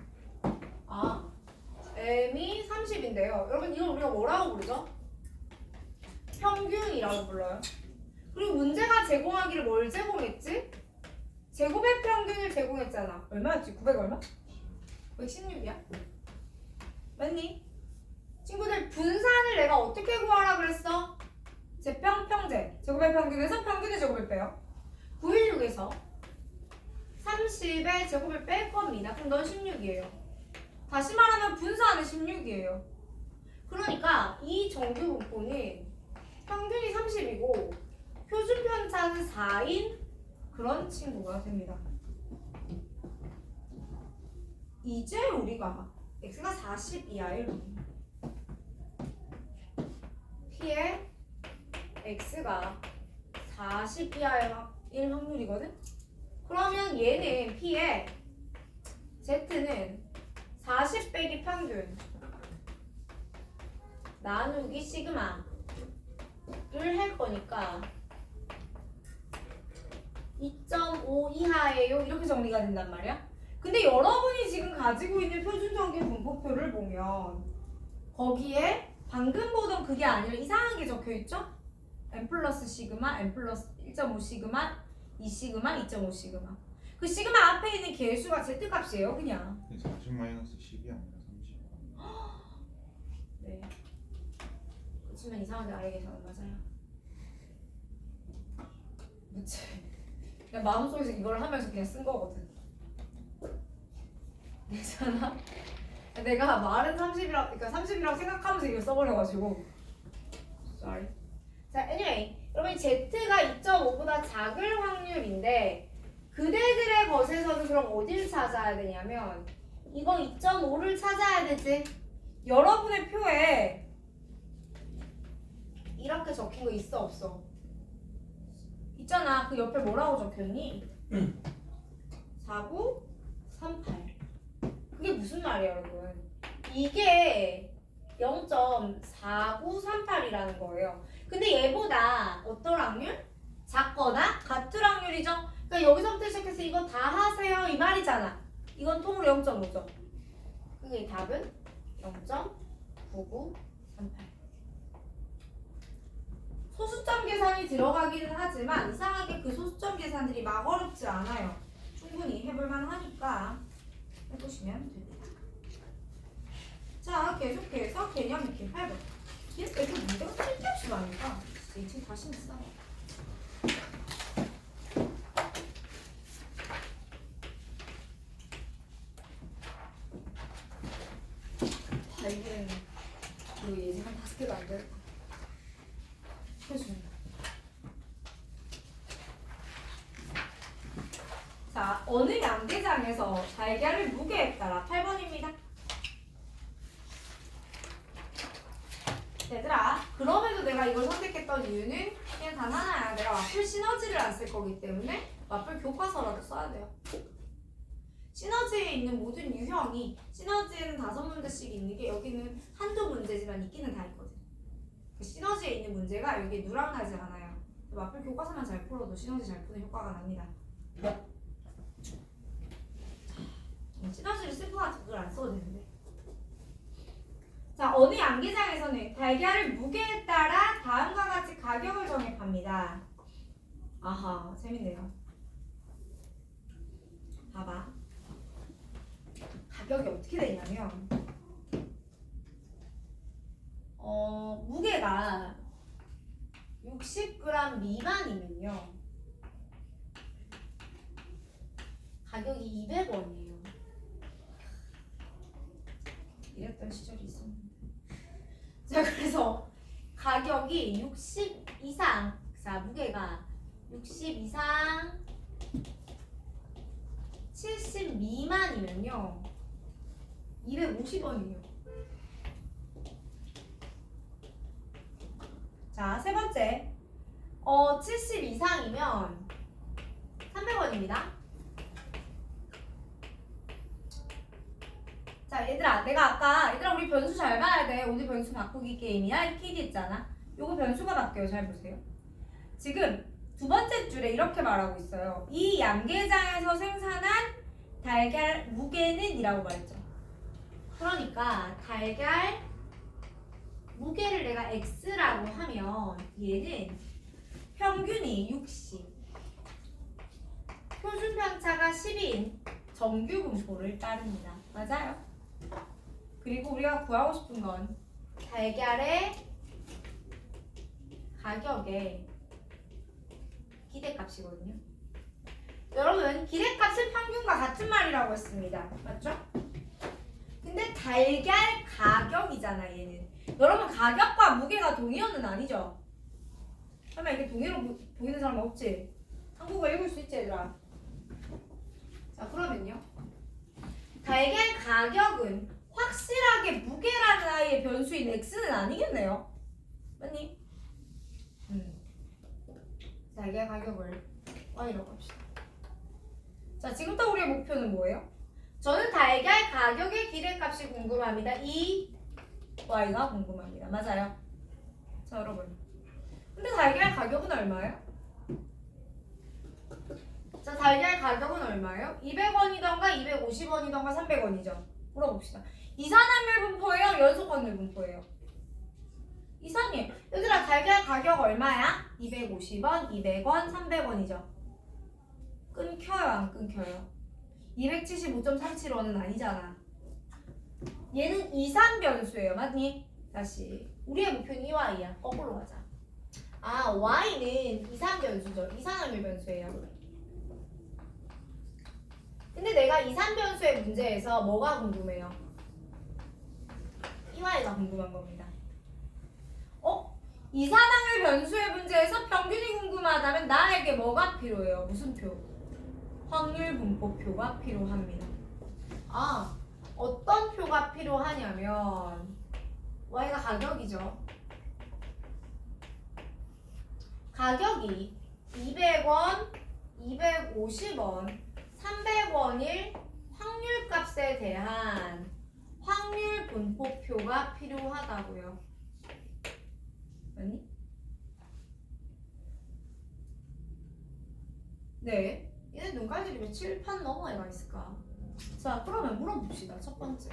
m이 30인데요. 여러분 이걸 우리가 뭐라고 부르죠? 평균이라고 불러요. 그리고 문제가 제공하기를 뭘 제공했지? 제곱의 평균을 제공했잖아. 얼마였지? 900 얼마? 116이야? 맞니? 친구들 분산을 내가 어떻게 구하라 그랬어? 제평평제 제곱의 평균에서 평균의 제곱을 빼요. 916에서 30의 제곱을 뺄 겁니다. 그럼 넌 16이에요. 다시 말하면 분산은 16이에요. 그러니까 이 정규 분포는 평균이 30이고 표준 편차는 4인 그런 친구가 됩니다. 이제 우리가 x가 40 이하의 p의 x가 40 이하의 확률이거든? 그러면 얘는 p의 z는 40 빼기 평균 나누기 시그마를 할 거니까 2.5 이하예요. 이렇게 정리가 된단 말이야. 근데 여러분이 지금 가지고 있는 표준정규 분포표를 보면 거기에 방금 보던 그게 아니라 이상한 게 적혀있죠? n 플러스 시그마, n 플러스 1.5 시그마, 2 시그마, 2.5 시그마. 그 시그마 앞에 있는 개수가 z값이에요. 그냥 40 마이너스 10이 아니라 30. 네. 그치만 이상한데 아래 계산은 맞아요. 그치. 그냥 마음속에서 이걸 하면서 그냥 쓴 거거든. 괜찮아? 내가 말은 30이라고, 그러니까 30이라고 생각하면서 이걸 써버려가지고. Sorry. 자, anyway. 여러분 Z가 2.5보다 작을 확률인데 그대들의 것에서는 그럼 어디를 찾아야 되냐면 이거 2.5를 찾아야 되지. 여러분의 표에 이렇게 적힌 거 있어 없어? 있잖아. 그 옆에 뭐라고 적혔니? 4938. 그게 무슨 말이에요, 여러분? 이게 0.4938이라는 거예요. 근데 얘보다 어떤 확률? 작거나 같을 확률이죠. 그러니까 여기서부터 시작해서 이거 다 하세요 이 말이잖아. 이건 통으로 0.5죠. 그게 답은 0.9938. 소수점 계산이 들어가기는 하지만 이상하게 그 소수점 계산들이 막 어렵지 않아요. 충분히 해볼만 하니까 해보시면 됩니다. 자, 계속해서 개념 익히 8번. 이렇게 문제가 쓸데없이 많으니까 이 책 다시 쓰자. 발기는 그 예지 한 5개도 안 될 거. 해줍니다. 자, 어느 양계장에서 달걀을 무게에 따라 8번입니다. 얘들아, 그럼에도 내가 이걸 선택했던 이유는 그냥 단 하나야. 내가 와플 시너지를 안 쓸 거기 때문에 와플 교과서라도 써야 돼요. 시너지에 있는 모든 유형이 시너지에는 5문제씩 있는 게 여기는 한두 문제지만 있기는 다 있거든. 그 시너지에 있는 문제가 여기에 누락나지 않아요. 와플 교과서만 잘 풀어도 시너지 잘 푸는 효과가 납니다. 시너지를 쓸 것 같아서 그걸 안 써도 되는데. 자, 어느 양계장에서는 달걀을 무게에 따라 다음과 같이 가격을 정해팝니다. 아하, 재밌네요. 봐봐. 가격이 어떻게 되냐면 무게가 60g 미만이면요 가격이 200원이에요. 이랬던 시절이 있었는데. 자, 그래서 가격이 60 이상, 자, 무게가 60 이상 70 미만이면요 250원이에요. 자, 세 번째. 70 이상이면 300원입니다. 자, 얘들아, 얘들아, 우리 변수 잘 봐야 돼. 오늘 변수 바꾸기 게임이야. 이 키드 있잖아. 요거 변수가 바뀌어요. 잘 보세요. 지금 두 번째 줄에 이렇게 말하고 있어요. 이 양계장에서 생산한 달걀 무게는 이라고 말했죠. 그러니까 달걀 무게를 내가 x라고 하면 얘는 평균이 60, 표준 편차가 10인 정규 분포를 따릅니다. 맞아요. 그리고 우리가 구하고 싶은 건 달걀의 가격의 기대값이거든요. 여러분, 기대값은 평균과 같은 말이라고 했습니다. 맞죠? 근데 달걀 가격이잖아, 얘는. 여러분, 가격과 무게가 동의어는 아니죠? 설마 이게 동의어로 보이는 사람 없지? 한국어 읽을 수 있지, 얘들아? 자, 그러면요. 달걀 가격은 확실하게 무게라는 아이의 변수인 x는 아니겠네요. 맞니? 달걀 가격을 y라고 합시다. 자, 지금부터 우리의 목표는 뭐예요? 저는 달걀 가격의 기대값이 궁금합니다. 이 y가 궁금합니다. 맞아요? 자, 여러분. 근데 달걀 가격은 얼마예요? 자, 달걀 가격은 얼마예요? 200원이던가 250원이던가 300원이죠. 물어봅시다. 이산확률 분포예요? 연속확률 분포예요? 이산이에요. 얘들아, 달걀 가격 얼마야? 250원, 200원, 300원이죠. 끊겨요, 안 끊겨요? 275.375는 아니잖아. 얘는 이산 변수예요. 맞니? 다시. 우리의 목표는 이 y야. 거꾸로 가자. 아, y는 이산 변수죠. 이산확률 변수예요. 근데 내가 이산 변수의 문제에서 뭐가 궁금해요? 이 y가 궁금한 겁니다. 이산확률 변수의 문제에서 평균이 궁금하다면 나에게 뭐가 필요해요? 무슨 표? 확률 분포표가 필요합니다. 아, 어떤 표가 필요하냐면 y가 가격이죠. 가격이 200원, 250원, 300원일 확률값에 대한 확률 분포표가 필요하다고요. 아니? 네. 얘네 눈깔들이 왜 칠판 너머에 가 있을까? 자, 그러면 물어봅시다. 첫 번째.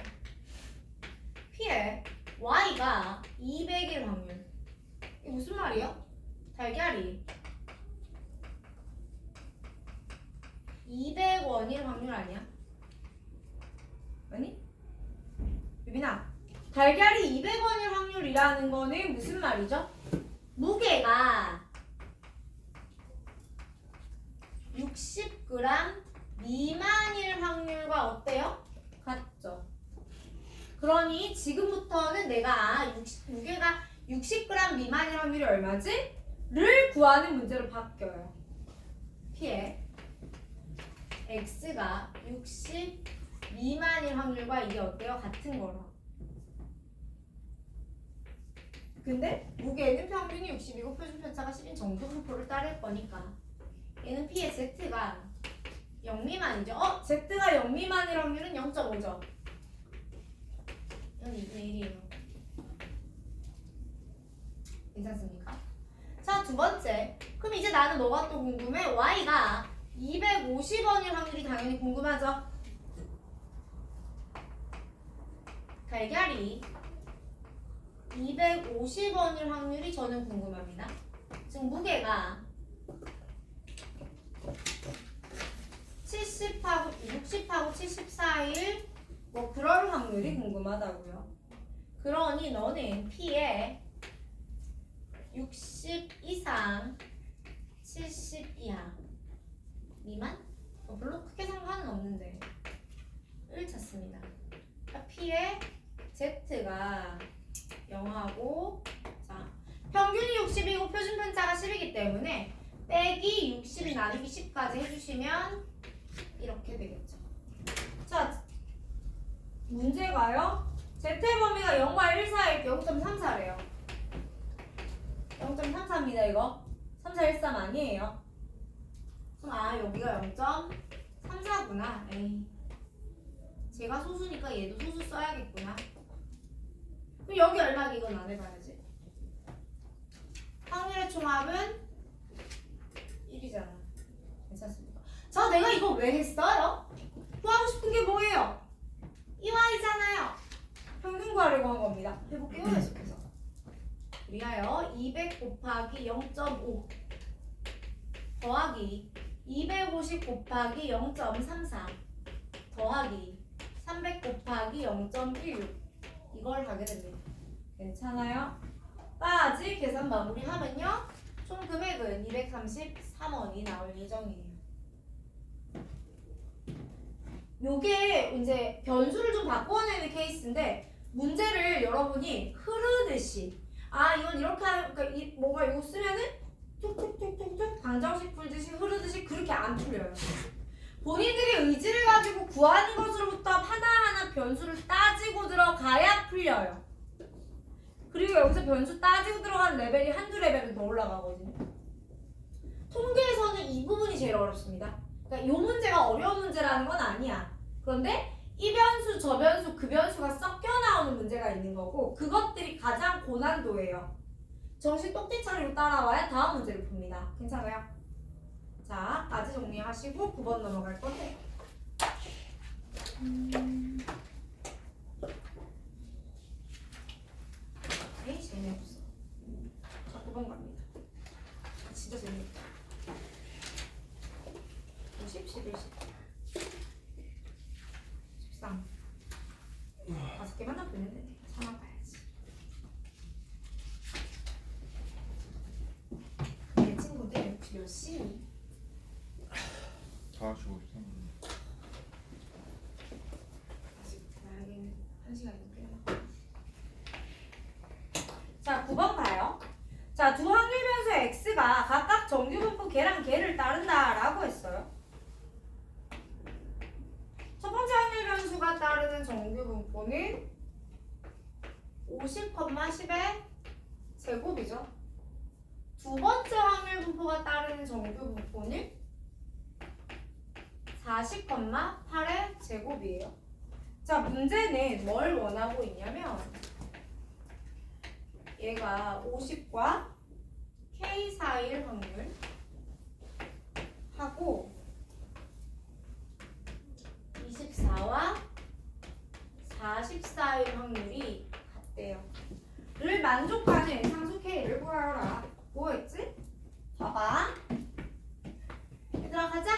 P에 Y가 200일 확률. 이게 무슨 말이야? 달걀이 200원일 확률 아니야? 아니? 유빈아, 달걀이 200원일 확률이라는 거는 무슨 말이죠? 무게가 60g 미만일 확률과 어때요? 같죠? 그러니 지금부터는 내가 무게가 60g 미만일 확률이 얼마지? 를 구하는 문제로 바뀌어요. P에 X가 60 미만일 확률과 이게 어때요? 같은 거라. 근데 무게는 평균이 60이고 표준편차가 10인 정규분포를 따를 거니까 얘는 P의 Z가 0 미만이죠. Z가 0 미만일 확률은 0.5죠. 이건 2분의 1이에요. 괜찮습니까? 자, 두 번째. 그럼 이제 나는 뭐가 또 궁금해? Y가 250원일 확률이 당연히 궁금하죠? 달걀이 250원일 확률이 저는 궁금합니다. 지금 무게가 60하고 70 사이일 뭐 그럴 확률이 궁금하다고요. 그러니 너는 P에 60 이상 70 이하 미만? 별로 크게 상관은 없는데 을 찾습니다. 그러니까 P에 Z가 0하고 자 평균이 60이고 표준편차가 10이기 때문에 빼기 60이 나누기 10까지 해주시면 이렇게 되겠죠. 자 문제가요. Z의 범위가 0과 1 사이일 때 0.34래요. 0.34입니다 이거. 3413 아니에요. 그럼 여기가 0.34구나. 에이. 제가 소수니까 얘도 소수 써야겠구나. 그럼 여기 얼마게 이건 안 해봐야지. 확률의 총합은 1이잖아. 괜찮습니까? 자, 내가 이거 왜 했어요? 구하고 싶은 게 뭐예요? 이 Y잖아요. 평균 구하려고 한 겁니다. 해볼게요. 계속해서. 위하여 200 곱하기 0.5 더하기 250 곱하기 0.34 더하기 300 곱하기 0.16 이걸 하게 됩니다. 괜찮아요? 빠지 계산 마무리하면요. 총 금액은 233원이 나올 예정이에요. 요게 이제 변수를 좀 바꿔내는 케이스인데 문제를 여러분이 흐르듯이 이건 이렇게 하는 그러니까 뭔가 이거 쓰면은 툭툭툭툭툭 방정식 풀듯이 흐르듯이 그렇게 안 풀려요. 본인들이 의지를 가지고 구하는 것으로부터 하나하나 변수를 따지고 들어가야 풀려요. 그리고 여기서 변수 따지고 들어가는 레벨이 한두 레벨은 더 올라가거든요. 통계에서는 이 부분이 제일 어렵습니다. 그러니까 이 문제가 어려운 문제라는 건 아니야. 그런데 이 변수, 저 변수, 그 변수가 섞여 나오는 문제가 있는 거고 그것들이 가장 고난도예요. 정신 똑띠 차리고 따라와야 다음 문제를 풉니다. 괜찮아요? 자, 까지 정리하시고 9번 넘어갈 건데 에이 재미없어. 자, 9번 갑니다. 진짜 재미없다. 50, 11, 13 5개만 남았는데 3만 봐야지. 내 친구들 혹시 몇 시? 4시 53분. 아직 나에게는 1시간인데. 자, 9번 가요. 자, 두 확률 변수 x가 각각 정규분포 개랑 개를 따른다라고 했어요. 첫 번째 확률 변수가 따르는 정규분포는 50, 10의 제곱이죠. 두 번째 확률 분포가 따르는 정규분포는 40, 8의 제곱이에요. 자, 자, 문제는 뭘 원하고 있냐면 얘가 50과 K 사이일 확률 하고 24와 40 사이일 확률이 같대요. 를 만족하는 상수 K를 구하라. 뭐였지? 봐봐. 얘들아 가자.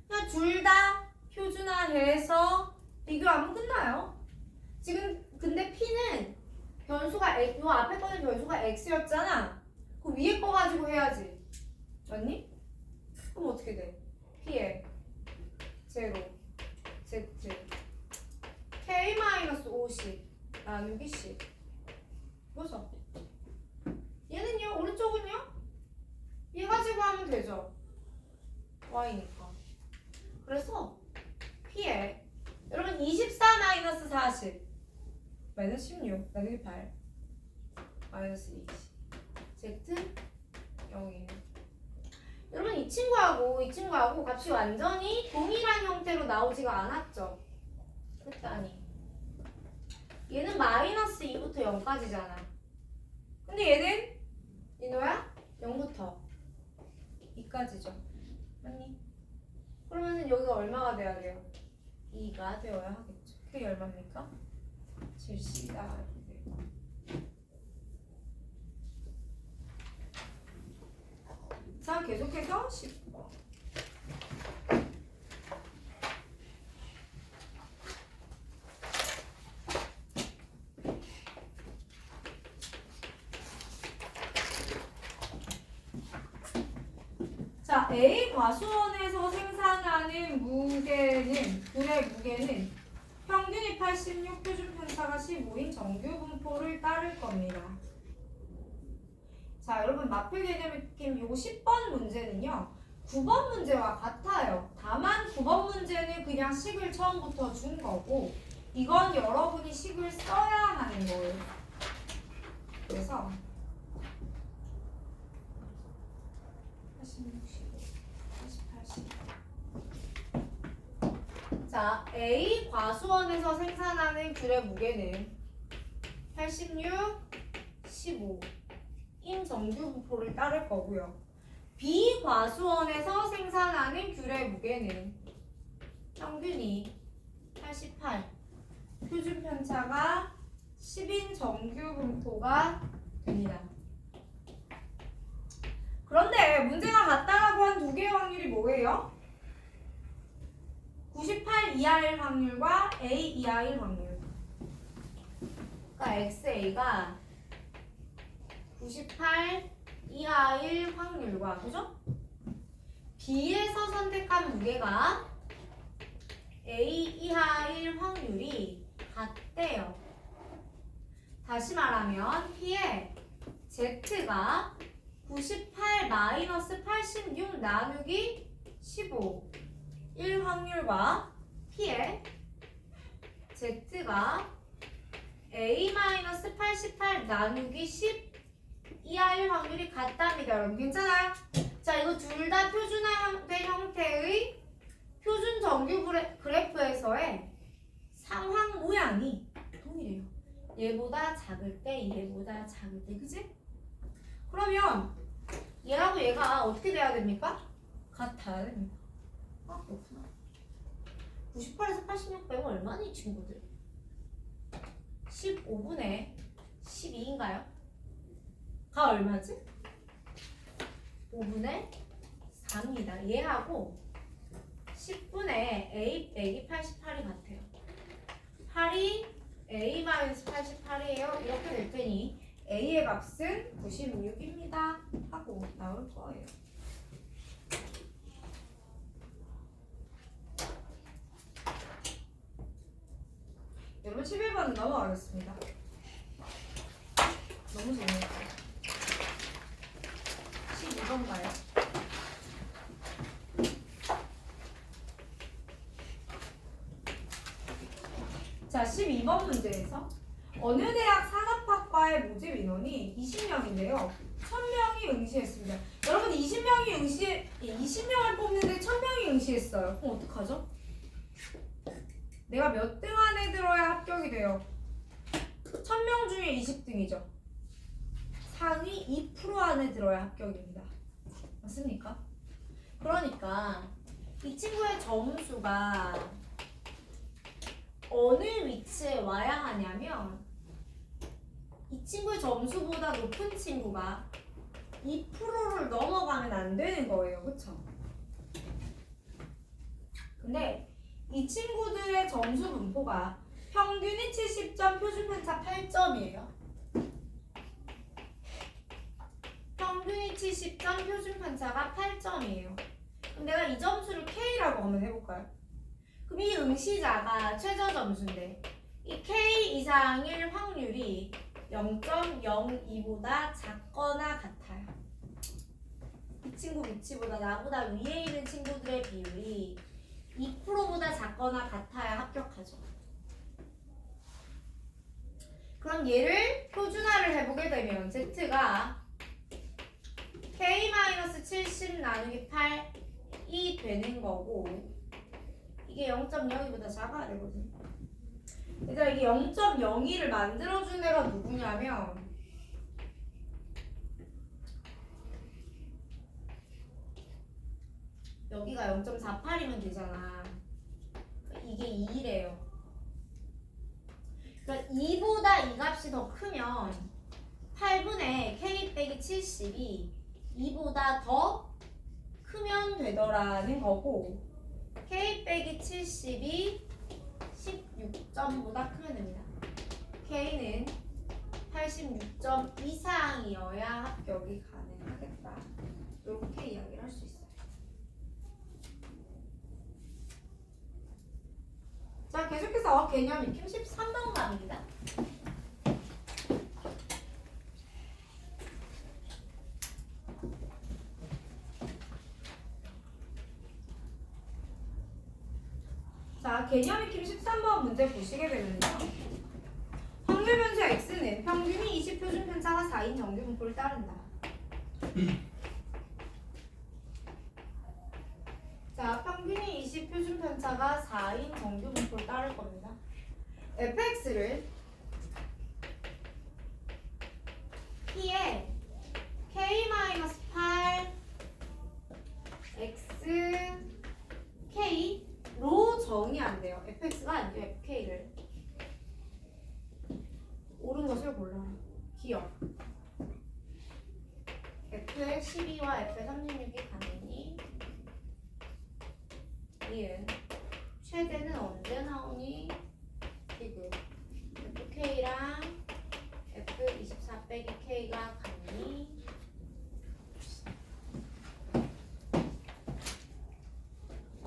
그냥 둘 다 표준화해서 비교하면 끝나요. 지금 근데 P는 변수가 X, 요 앞에 거는 변수가 X였잖아. 그 위에 거 가지고 해야지. 맞니? 그럼 어떻게 돼? P에 0, Z, K-50 나누기 10. 그래서 얘는요, 오른쪽은요? 얘 가지고 하면 되죠. Y니까. 그래서 P에 여러분 24 마이너스 40 마이너스 16 나누기 8 마이너스 20 Z 0이에요. 여러분 이 친구하고 값이 완전히 동일한 형태로 나오지가 않았죠. 그랬더니 얘는 마이너스 2부터 0까지잖아. 근데 얘는 이노야 0부터 2까지죠. 맞니? 그러면은 여기가 얼마가 돼야 돼요? 2가 되어야 하겠죠. 그게 얼마입니까? 70다. 자, 계속해서 10번. 자, A 과수원에서 생산하는 굴의 무게는 평균이 86, 표준 편차가 15인 정규 분포를 따를 겁니다. 자, 여러분 마표 개념 느낌 요 10번 문제는요. 9번 문제와 같아요. 다만 9번 문제는 그냥 식을 처음부터 준 거고 이건 여러분이 식을 써야 하는 거예요. 그래서 86, 15, 40, 80. 자, A 과수원에서 생산하는 귤의 무게는 86, 15 인 정규 분포를 따를 거고요. B 과수원에서 생산하는 귤의 무게는 평균이 88, 표준 편차가 10인 정규 분포가 됩니다. 그런데 문제가 같다라고 한 두 개의 확률이 뭐예요? 98 이하일 확률과 A 이하일 확률. 그러니까 XA가 98 이하일 확률과, 그죠? B에서 선택한 무게가 A 이하일 확률이 같대요. 다시 말하면 P의 Z가 98 마이너스 86 나누기 15 1 확률과 P의 Z가 A 마이너스 88 나누기 10 이하일 확률이 같답니다. 여러분 괜찮아요? 자, 이거 둘 다 표준화된 형태의 표준 정규 그래프에서의 상황 모양이 동일해요. 얘보다 작을 때, 얘보다 작을 때, 그치? 그러면 얘하고 얘가 어떻게 돼야 됩니까? 같아야 됩니다. 아, 그렇구나. 98에서 86 빼면 얼마니 친구들? 15분의 12인가요? 가 얼마지? 5분의 4입니다. 얘하고 10분의 A 빼기 88이 같아요. 8이 A-88이에요. 이렇게 될 테니 A의 값은 96입니다. 하고 나올 거예요. 여러분 11번 넘어가겠습니다. 너무 재밌어요. 12번가요? 자, 12번 문제에서 어느 대학 산업학과의 모집 인원이 20명인데요. 1000명이 응시했습니다. 여러분 20명을 뽑는데 1000명이 응시했어요. 그럼 어떡하죠? 내가 몇 등 안에 들어야 합격이 돼요. 1000명 중에 20등이죠. 상위 2% 안에 들어야 합격입니다. 맞습니까? 그러니까 이 친구의 점수가 어느 위치에 와야 하냐면 이 친구의 점수보다 높은 친구가 2%를 넘어가면 안 되는 거예요. 그쵸? 근데 이 친구들의 점수 분포가 평균이 70점, 표준편차 8점이에요. 평균이 70점, 표준편차가 8점이에요. 그럼 내가 이 점수를 K라고 한번 해볼까요? 그럼 이 응시자가 최저 점수인데 이 K 이상일 확률이 0.02보다 작거나 같아요. 이 친구 위치보다 나보다 위에 있는 친구들의 비율이 2%보다 작거나 같아야 합격하죠. 그럼 얘를 표준화를 해보게 되면 Z가 K-70 나누기 8이 되는 거고 이게 0.02보다 작아야 되거든요. 얘들아 이게 0.02를 만들어준 애가 누구냐면 여기가 0.48이면 되잖아. 이게 2래요. 그러니까 2보다 이 값이 더 크면 8분의 K 빼기 70이 2보다 더 크면 되더라는 거고 K 빼기 70이 16점보다 크면 됩니다. K는 86점 이상이어야 합격이 가능하겠다. 이렇게 이야기를 할 수 있어요. 자, 계속해서 개념 익힘 13번 갑니다. 자, 개념 익힘 13번 문제 보시게 되면요. 확률 변수 x는 평균이 20 표준 편차가 4인 정규 분포를 따른다. 자, 평균이 20 표준 편차가 4인 정규 분포를 따를 겁니다. fx를 p에 k-8 x k로 정의 안 돼요. fx가 아니고 fk를 옳은 것을 골라라. 기억 f의 12와 f의 36이 가능이 이은 최대는 언제 나오니? 지금 fk랑 f24 빼기 k가 같니?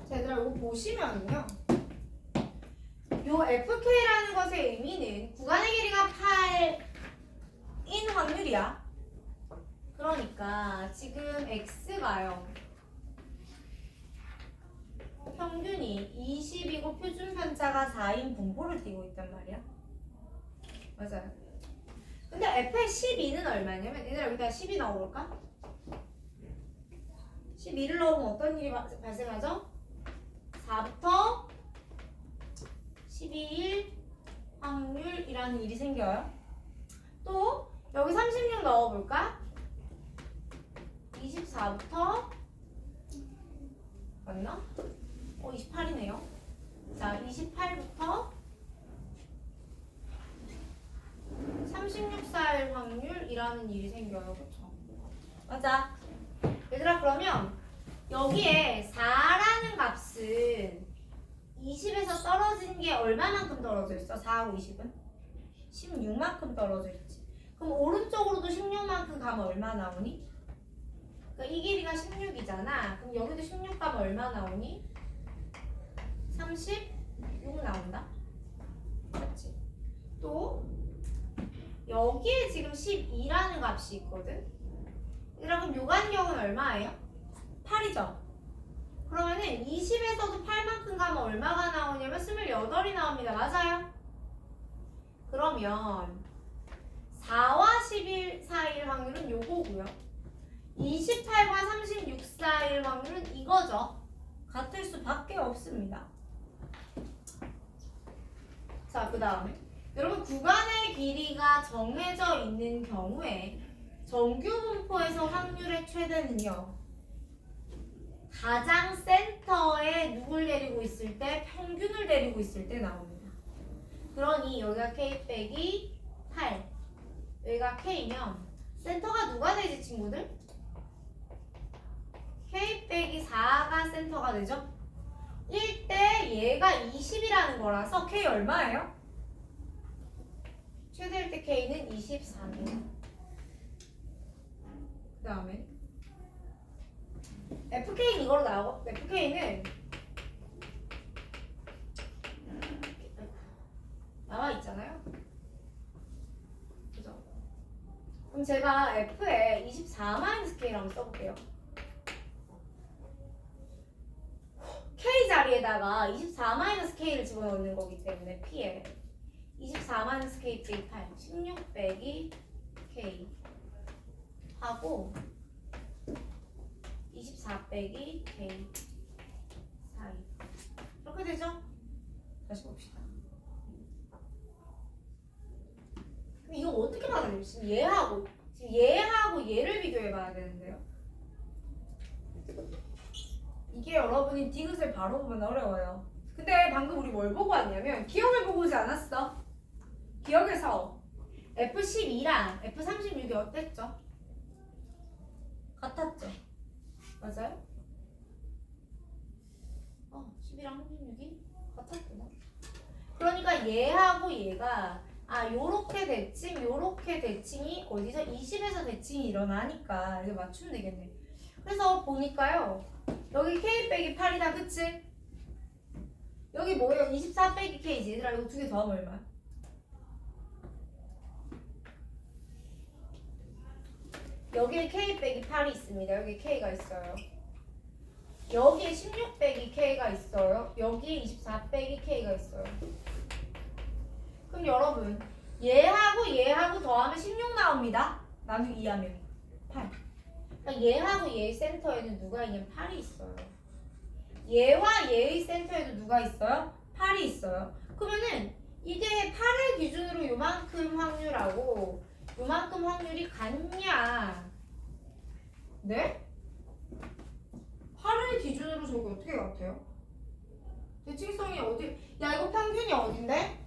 자, 얘들아 이거 보시면요 요 fk라는 것의 의미는 구간의 길이가 8인 확률이야. 그러니까 지금 x가요 평균이 20이고 표준 편차가 4인 분포를 띠고 있단 말이야. 맞아요. 근데 f의 12는 얼마냐면 얘들아 여기다 12 넣어볼까? 12를 넣으면 어떤 일이 발생하죠? 4부터 12일 확률이라는 일이 생겨요. 또 여기 36 넣어볼까? 24부터 맞나? 28이네요. 자, 28부터 36살 확률이라는 일이 생겨요. 그쵸? 맞아. 얘들아 그러면 여기에 4라는 값은 20에서 떨어진 게 얼마만큼 떨어져 있어? 4하고 20은? 16만큼 떨어져 있지. 그럼 오른쪽으로도 16만큼 가면 얼마 나오니? 그러니까 이 길이가 16이잖아. 그럼 여기도 16 가면 얼마 나오니? 36 나온다. 그렇지. 또 여기에 지금 12라는 값이 있거든. 그럼 요간경은 얼마예요? 8이죠. 그러면은 20에서도 8만큼 가면 얼마가 나오냐면 28이 나옵니다. 맞아요? 그러면 4와 11 사이일 확률은 요거고요. 28과 36 사이일 확률은 이거죠. 같을 수밖에 없습니다. 자, 자, 그 다음에 여러분 구간의 길이가 정해져 있는 경우에 정규 분포에서 확률의 최대는요. 가장 센터에 누굴 데리고 있을 때 평균을 데리고 있을 때 나옵니다. 그러니 여기가 K 빼기 8 여기가 K면 센터가 누가 되지 친구들? K 빼기 4가 센터가 되죠? 1대 얘가 20이라는 거라서 K 얼마예요? 최대일 때 K는 24입니다. 그 다음에 FK는 이걸로 나오고 FK는 나와 있잖아요. 그죠? 그럼 제가 F에 24-K를 한번 써볼게요. K 자리에다가 24-K를 집어넣는 거기 때문에 P에 24-K 빼기 8 16 빼기 K 하고 24 빼기 K 4 이렇게 되죠? 다시 봅시다. 그럼 이거 어떻게 봐야 돼요? 지금 얘하고 얘를 비교해 봐야 되는데요. 이게 여러분이 디귿을 바로 보면 어려워요. 근데 방금 우리 뭘 보고 왔냐면 기억을 보고 오지 않았어. 기억에서 F12랑 F36이 어땠죠? 같았죠? 맞아요? 10이랑 36이 같았구나. 그러니까 얘하고 얘가 요렇게 대칭이 어디서 20에서 대칭이 일어나니까 이거 맞추면 되겠네. 그래서 보니까요. 여기 K 빼기 8이다 그치? 여기 뭐예요? 24 빼기 K지. 얘들아 이거 두 개 더하면 얼마야? 여기에 K 빼기 8이 있습니다. 여기 K가 있어요. 여기에 16 빼기 K가 있어요. 여기에 24 빼기 K가 있어요. 그럼 여러분 얘하고 더하면 16 나옵니다. 나누기 2하면 8. 그러니까 얘하고 얘의 센터에는 누가 있냐면 8이 있어요. 얘와 얘의 센터에도 누가 있어요? 8이 있어요. 그러면은 이게 8을 기준으로 요만큼 확률하고 요만큼 확률이 같냐? 네? 8을 기준으로 저게 어떻게 같아요? 대칭성이 어디? 야 이거 평균이 어딘데?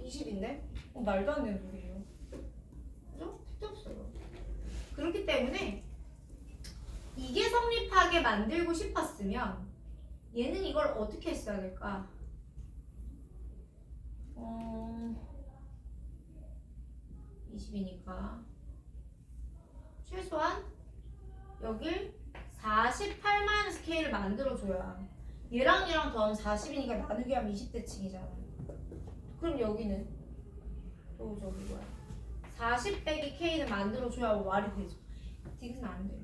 20인데? 말도 안 되는 소리예요. 그죠? 필요없어요. 그렇기 때문에 이게 성립하게 만들고 싶었으면 얘는 이걸 어떻게 했어야 될까? 20이니까 최소한 여길 48-K를 만들어줘야 얘랑 얘랑 더하면 40이니까 나누기 하면 20대칭이잖아. 그럼 여기는 또 저기 뭐야 40 빼기 K는 만들어줘야 말이 되죠. 디귿은 안 돼요.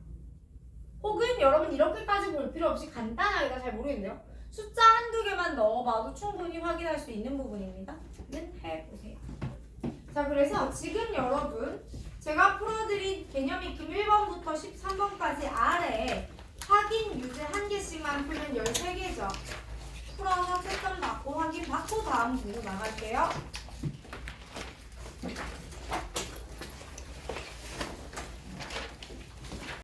혹은 여러분 이렇게까지 볼 필요 없이 간단하게 나 잘 모르겠네요. 숫자 한두 개만 넣어봐도 충분히 확인할 수 있는 부분입니다. 는 해보세요. 자 그래서 지금 여러분 제가 풀어드린 개념 익힘 1번부터 13번까지 아래에 확인 유제 한 개씩만 풀면 13개죠. 풀어서 채점 받고 확인 받고 다음 구로 나갈게요.